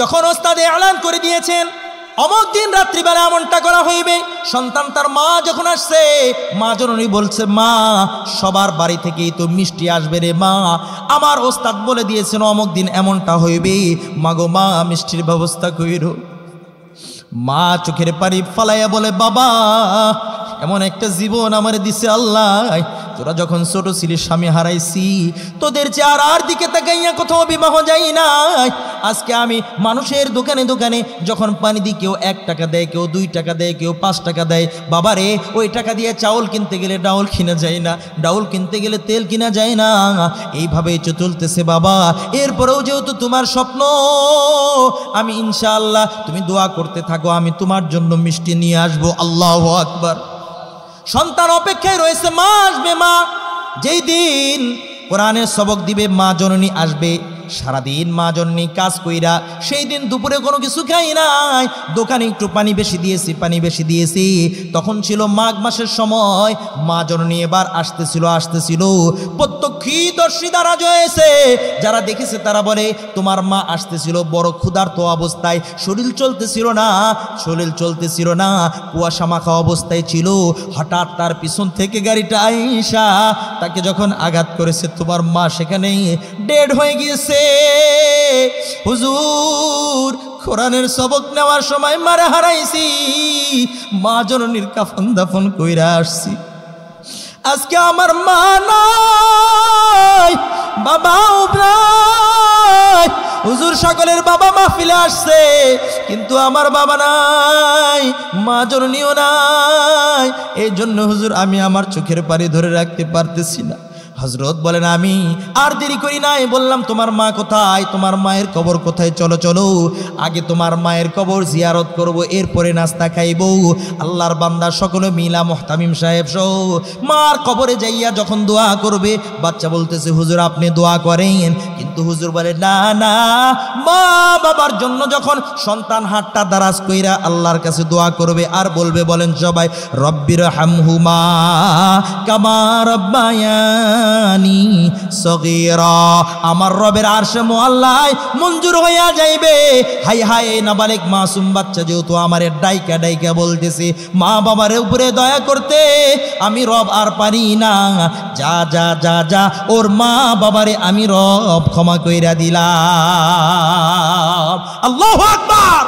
যখন ওস্তাদ এলান করে দিয়েছেন অমুক দিন রাত্রিবেলা এমনটা করা হইবে, সন্তান তার মা যখন আসছে, মা জননী বলছে, মা সবার বাড়ি থেকেই তো মিষ্টি আসবে রে মা, আমার ওস্তাদ বলে দিয়েছেন অমুক দিন এমনটা হইবে, মাগো মা মিষ্টির ব্যবস্থা কইরো। মা চোখের পানি ফালাইয়া বলে, বাবা এমন একটা জীবন আমার দিছে আল্লাহ, তোরা যখন ছোট ছিলি স্বামী হারাইছি, তোদের চেহারার দিকে তাকাইয়া কোথাও বিবাহ যাই নাই। আজকে আমি মানুষের দোকানে দোকানে যখন পানি দিই, কেউ 1 টাকা দেয়, কেউ 2 টাকা দেয়, কেউ 5 টাকা দেয়। বাবারে ওই টাকা দিয়ে চাউল কিনতে গেলে ডাউল কিনা যায় না, ডাউল কিনতে গেলে তেল কিনা যায় না। এইভাবেই চলতেছে বাবা। এরপরেও যেহেতু তোমার স্বপ্ন, আমি ইনশাআল্লাহ তুমি দোয়া করতে থাকো, আমি তোমার জন্য মিষ্টি নিয়ে আসবো। আল্লাহু আকবার। সন্তান অপেক্ষায় রয়েছে, মা আসবে, মা যেই দিন কোরআনের সবক দিবে, মা জননী আসবে, সারাদিন মা জননী কাজ কইরা সেই দিন দুপুরে কোনো কিছু খাই নাই, দোকানে একটু পানি বেশি দিয়েছি। তখন ছিল মাঘ মাসের সময়, মা জননী এবার আসতেছিল। প্রত্যক্ষদর্শী দ্বারা হয়েছে, যারা দেখেছে তারা বলে তোমার মা আসতেছিল বড় ক্ষুধার্ত অবস্থায়, শরীর চলতেছিল না, কুয়াশা মাখা অবস্থায় ছিল। হঠাৎ তার পিছন থেকে গাড়িটা আইসা তাকে যখন আঘাত করেছে, তোমার মা সেখানে ডেড হয়ে গিয়েছে। হুজুর, কোরআনের সবক নেওয়ার সময় মারে হারাইছি, মা জননীর কাফন দাফন কইরা আসছি। আজকে আমার মা নাই, বাবাও নাই। হুজুর, সকলের বাবা মাহফিলে আসছে, কিন্তু আমার বাবা নাই, মা জননীও নাই। এই জন্য হুজুর আমি আমার চোখের পানি ধরে রাখতে পারতেছি না। হযরত বলেন আমি আর দেরি করি নাই, বললাম তোমার মা কোথায়, তোমার মায়ের কবর কোথায়, চলো আগে তোমার মায়ের কবর জিয়ারত করব, এরপরে নাস্তা খাইব। আল্লাহর বান্দা সকলে মিলা মুহতামিম সাহেব সহ মার কবরে যাইয়া যখন দোয়া করবে, বাচ্চা বলতেছে হুজুর আপনি দোয়া করেন, কিন্তু হুজুর বলে না, মা বাবার জন্য যখন সন্তান হাতটা দারাজ কইরা আল্লাহর কাছে দোয়া করবে আর বলবে, বলেন সবাই, রব্বির হামহুমা কামা রব্বায়ানি সগীরা, আমার রবের আরশে মুআল্লায় মঞ্জুর হইয়া যাইবে। হাই নাবালেক মাসুম বাচ্চা যেহেতু আমারে ডাইকা বলতেছে মা বাবার উপরে দয়া করতে, আমি রব আর পারি না, যা ওর মা বাবারে আমি রব ক্ষমা কইরা দিলাম। আল্লাহু আকবার।